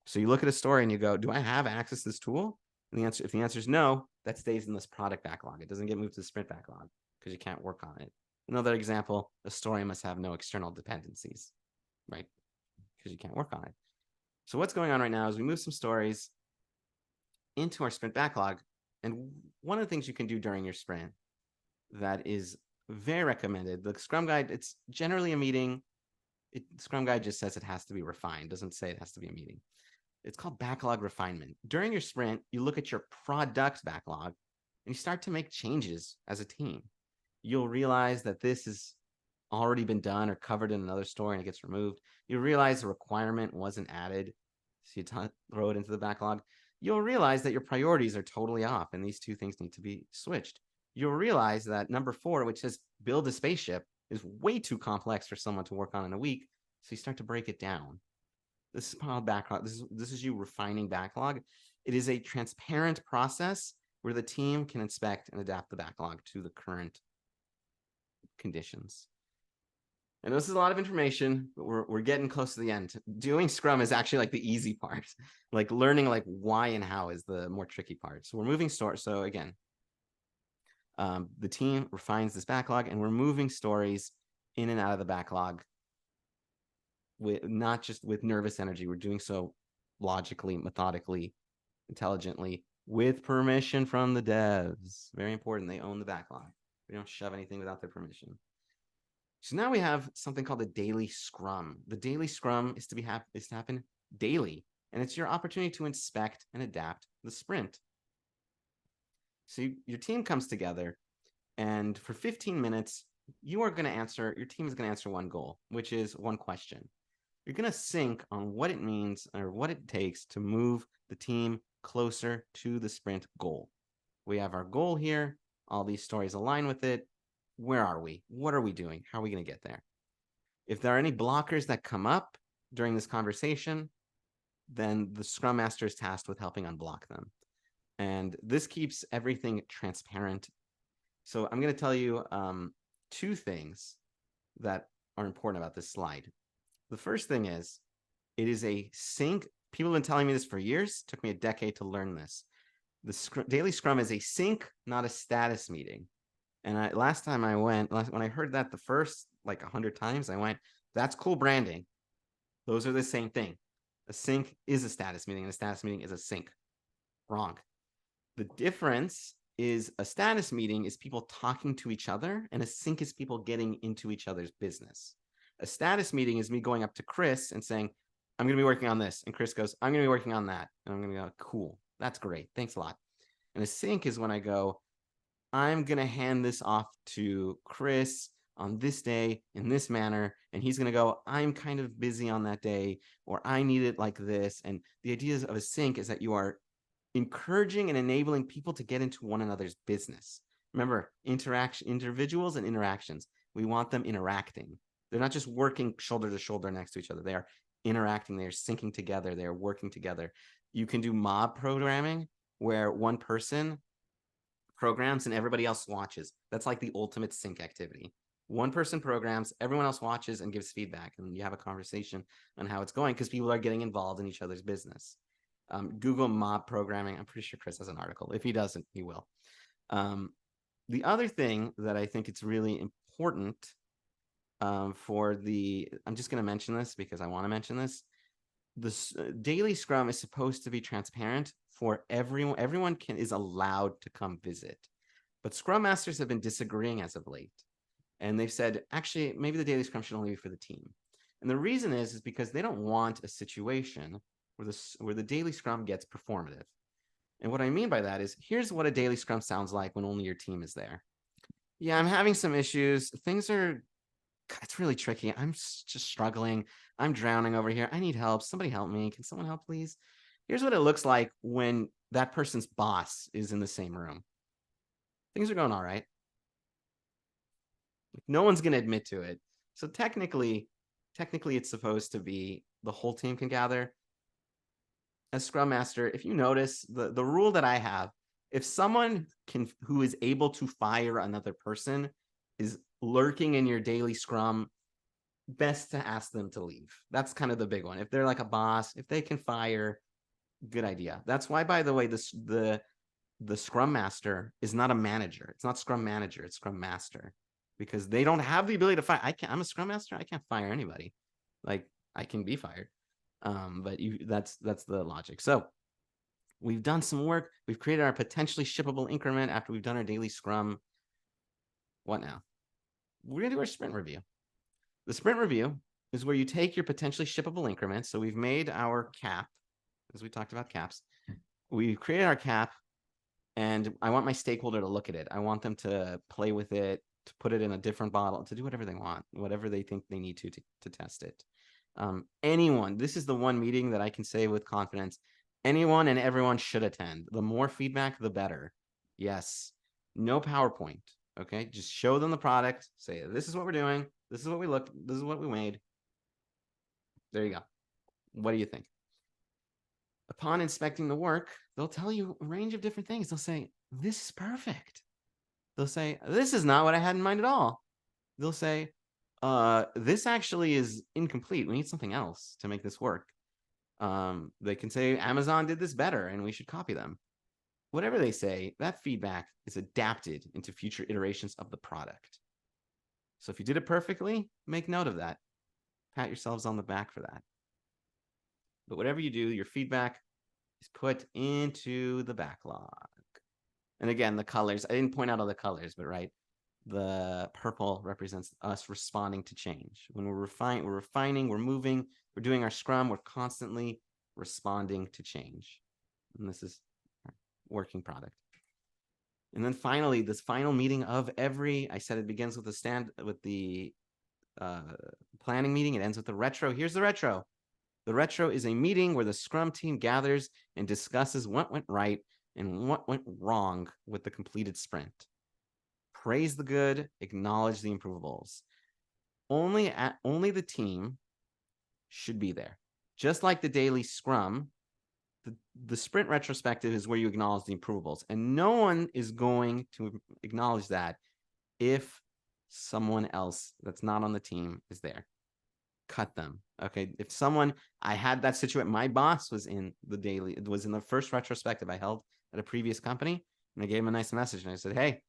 So you look at a story and you go, do I have access to this tool? And if the answer is no, that stays in this product backlog. It doesn't get moved to the sprint backlog because you can't work on it. Another example, a story must have no external dependencies, right? Because you can't work on it. So what's going on right now is we move some stories into our sprint backlog. And one of the things you can do during your sprint that is very recommended, the Scrum Guide, it's generally a meeting. Scrum Guide just says it has to be refined, doesn't say it has to be a meeting. It's called backlog refinement. During your sprint, you look at your product backlog and you start to make changes as a team. You'll realize that this has already been done or covered in another story and it gets removed. You'll realize the requirement wasn't added, so you throw it into the backlog. You'll realize that your priorities are totally off and these two things need to be switched. You'll realize that number 4, which says build a spaceship, is way too complex for someone to work on in a week. So you start to break it down. This is called backlog. This is you refining backlog. It is a transparent process where the team can inspect and adapt the backlog to the current conditions. And this is a lot of information, but we're getting close to the end. Doing Scrum is actually like the easy part. Like learning like why and how is the more tricky part. So we're moving stories. So again, the team refines this backlog and we're moving stories in and out of the backlog with not just with nervous energy. We're doing so logically, methodically, intelligently, with permission from the devs. Very important. They own the backlog. We don't shove anything without their permission. So now we have something called the daily scrum. The daily scrum is to happen daily, and it's your opportunity to inspect and adapt the sprint. So your team comes together, and for 15 minutes, your team is going to answer one goal, which is one question. You're going to sync on what it means or what it takes to move the team closer to the sprint goal. We have our goal here. All these stories align with it. Where are we? What are we doing? How are we going to get there? If there are any blockers that come up during this conversation, then the Scrum Master is tasked with helping unblock them. And this keeps everything transparent. So I'm going to tell you 2 things that are important about this slide. The first thing is, it is a sync. People have been telling me this for years. It took me a decade to learn this. The daily Scrum is a sync, not a status meeting. And last time I went, when I heard that the first like 100 times, I went, that's cool branding. Those are the same thing. A sync is a status meeting, and a status meeting is a sync. Wrong. The difference is a status meeting is people talking to each other, and a sync is people getting into each other's business. A status meeting is me going up to Chris and saying, I'm going to be working on this. And Chris goes, I'm going to be working on that. And I'm going to go, cool. That's great. Thanks a lot. And a sync is when I go, I'm going to hand this off to Chris on this day in this manner. And he's going to go, I'm kind of busy on that day, or I need it like this. And the idea of a sync is that you are encouraging and enabling people to get into one another's business. Remember, individuals and interactions. We want them interacting. They're not just working shoulder to shoulder next to each other. They are interacting. They are syncing together. They are working together. You can do mob programming where one person programs and everybody else watches. That's like the ultimate sync activity. One person programs, everyone else watches and gives feedback, and you have a conversation on how it's going because people are getting involved in each other's business. Google mob programming. I'm pretty sure Chris has an article. If he doesn't, he will. The other thing that I think it's really important I'm just going to mention this because I want to mention this. This daily Scrum is supposed to be transparent for everyone. Everyone is allowed to come visit, but Scrum Masters have been disagreeing as of late, and they've said actually maybe the daily Scrum should only be for the team. And the reason is because they don't want a situation where the daily Scrum gets performative. And what I mean by that is, here's what a daily Scrum sounds like when only your team is there. Yeah, I'm having some issues. It's really tricky. I'm just struggling. I'm drowning over here. I need help. Somebody help me. Can someone help, please? Here's what it looks like when that person's boss is in the same room. Things are going all right. No one's going to admit to it. So technically, it's supposed to be the whole team can gather. As Scrum Master, if you notice the rule that I have, if someone who is able to fire another person is lurking in your daily Scrum, best to ask them to leave. That's kind of the big one. If they're like a boss, if they can fire, good idea. That's why, by the way, the Scrum Master is not a manager. It's not Scrum Manager. It's Scrum Master, because they don't have the ability to fire. I'm a Scrum Master. I can't fire anybody. Like, I can be fired. But that's the logic. So we've done some work. We've created our potentially shippable increment after we've done our daily Scrum. What now? We're gonna do our sprint review. The sprint review is where you take your potentially shippable increments. So we've made our cap, as we talked about caps. We've created our cap, and I want my stakeholder to look at it. I want them to play with it, to put it in a different bottle, to do whatever they want, whatever they think they need to test it. Anyone, this is the one meeting that I can say with confidence, anyone and everyone should attend. The more feedback, the better. Yes. No PowerPoint. Okay. Just show them the product. Say, this is what we're doing. This is what we looked. This is what we made. There you go. What do you think? Upon inspecting the work, they'll tell you a range of different things. They'll say, this is perfect. They'll say, this is not what I had in mind at all. They'll say, this actually is incomplete. We need something else to make this work. They can say, Amazon did this better and we should copy them. Whatever they say, that feedback is adapted into future iterations of the product. So if you did it perfectly, make note of that. Pat yourselves on the back for that. But whatever you do, your feedback is put into the backlog. And again, the colors, I didn't point out all the colors, but right, the purple represents us responding to change. When we're refining, we're moving, we're doing our Scrum, we're constantly responding to change. And this is our working product. And then finally, this final meeting of I said it begins with the planning meeting. It ends with the retro. Here's the retro. The retro is a meeting where the Scrum team gathers and discusses what went right and what went wrong with the completed sprint. Praise the good, acknowledge the improvables. Only the team should be there. Just like the daily Scrum, the sprint retrospective is where you acknowledge the improvables, and no one is going to acknowledge that if someone else that's not on the team is there. Cut them. Okay. If I had that situation, my boss was in the first retrospective I held at a previous company, and I gave him a nice message and I said, hey,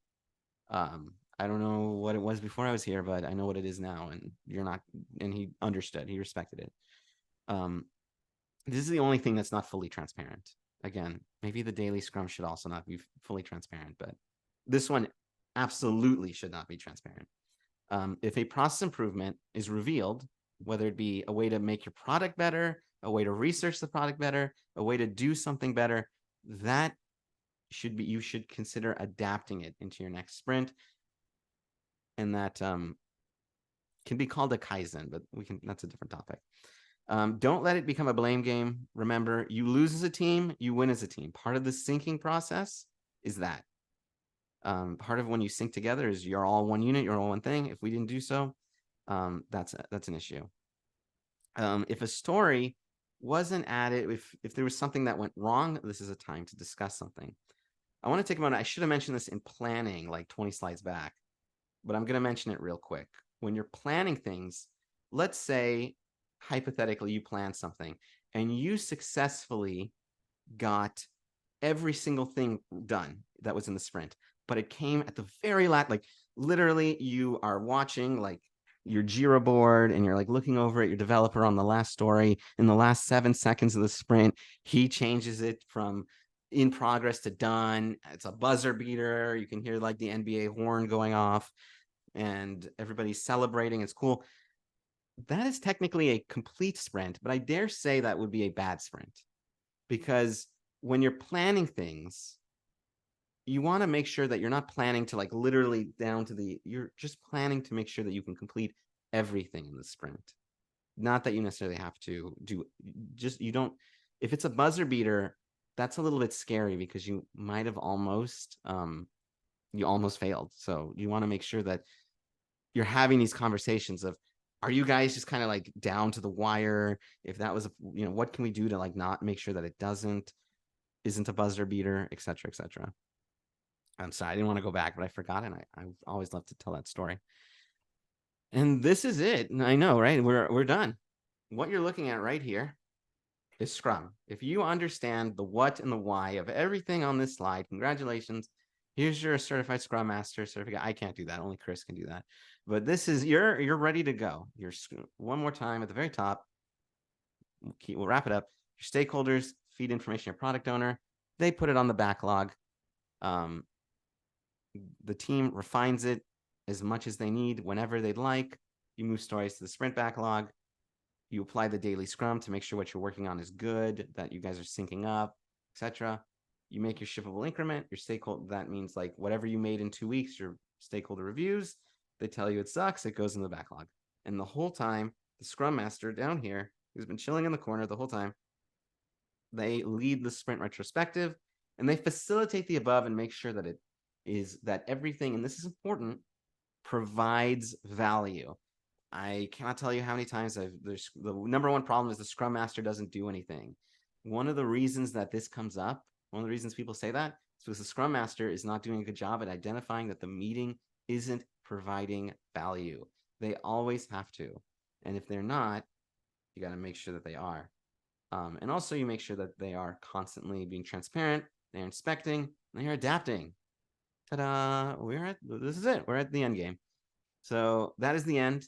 I don't know what it was before I was here, but I know what it is now, and you're not, and he understood, he respected it. This is the only thing that's not fully transparent. Again, maybe the daily Scrum should also not be fully transparent, but this one absolutely should not be transparent. If a process improvement is revealed, whether it be a way to make your product better, a way to research the product better, a way to do something better, that you should consider adapting it into your next sprint. And that can be called a Kaizen, but that's a different topic. Don't let it become a blame game. Remember, you lose as a team, you win as a team. Part of the syncing process is that. Part of when you sync together is you're all one unit, you're all one thing. If we didn't do so, that's an issue. If a story wasn't added, if there was something that went wrong, this is a time to discuss something. I want to take a moment. I should have mentioned this in planning like 20 slides back, but I'm going to mention it real quick. When you're planning things, let's say hypothetically you plan something and you successfully got every single thing done that was in the sprint, but it came at the very last, like literally you are watching like your Jira board and you're like looking over at your developer on the last story. In the last 7 seconds of the sprint, he changes it from in progress to done. It's a buzzer beater. You can hear like the NBA horn going off and everybody's celebrating. It's cool. That is technically a complete sprint, but I dare say that would be a bad sprint, because when you're planning things, you want to make sure that you're not planning to like literally down to you're just planning to make sure that you can complete everything in the sprint. Not that you necessarily have to do, if it's a buzzer beater, that's a little bit scary because you might have almost failed. So you want to make sure that you're having these conversations of, are you guys just kind of like down to the wire? If that was, what can we do to like not make sure that it isn't a buzzer beater, et cetera, et cetera. I'm sorry, I didn't want to go back, but I forgot, and I always love to tell that story. And this is it. I know, right? We're done. What you're looking at right here is Scrum. If you understand the what and the why of everything on this slide, congratulations. Here's your certified Scrum Master certificate. I can't do that. Only Chris can do that. But this is you're ready to go. You're one more time at the very top. We'll wrap it up. Your stakeholders feed information to your product owner. They put it on the backlog. The team refines it as much as they need, whenever they'd like. You move stories to the sprint backlog. You apply the daily Scrum to make sure what you're working on is good, that you guys are syncing up, etc. You make your shippable increment. Your stakeholder, that means like whatever you made in 2 weeks, your stakeholder reviews. They tell you it sucks. It goes in the backlog. And the whole time, the Scrum Master down here, who's been chilling in the corner the whole time, they lead the sprint retrospective, and they facilitate the above and make sure that it is that everything, and this is important, provides value. I cannot tell you how many times the number one problem is the Scrum Master doesn't do anything. One of the reasons that this comes up, one of the reasons people say that, is because the Scrum Master is not doing a good job at identifying that the meeting isn't providing value. They always have to. And if they're not, you got to make sure that they are. And also you make sure that they are constantly being transparent, they're inspecting, and they're adapting. Ta-da! This is it. We're at the end game. So that is the end.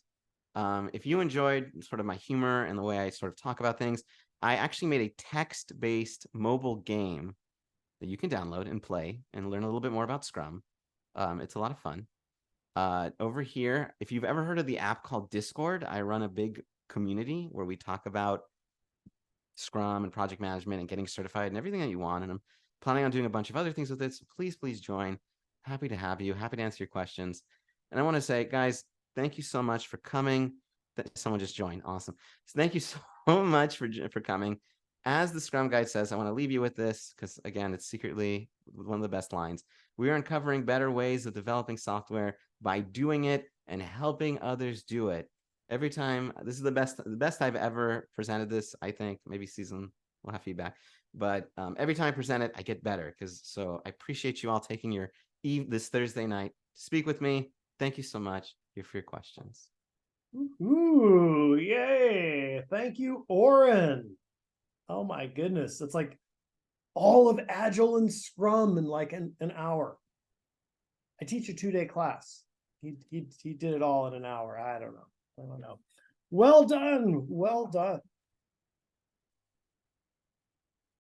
If you enjoyed sort of my humor and the way I sort of talk about things, I actually made a text-based mobile game that you can download and play and learn a little bit more about Scrum. It's a lot of fun. Over here, if you've ever heard of the app called Discord, I run a big community where we talk about Scrum and project management and getting certified and everything that you want. And I'm planning on doing a bunch of other things with it. So please join. Happy to have you. Happy to answer your questions. And I want to say, guys, thank you so much for coming. Someone just joined. Awesome. So thank you so much for coming. As the Scrum Guide says, I want to leave you with this because, again, it's secretly one of the best lines. We are uncovering better ways of developing software by doing it and helping others do it. Every time, this is the best I've ever presented this. I think maybe season will have feedback, but every time I present it, I get better. So I appreciate you all taking your this Thursday night to speak with me. Thank you so much. Here for your questions. Ooh, yay! Thank you, Oren. Oh my goodness, it's like all of Agile and Scrum in like an hour. I teach a 2-day class. He did it all in an hour. I don't know. Well done. Well done.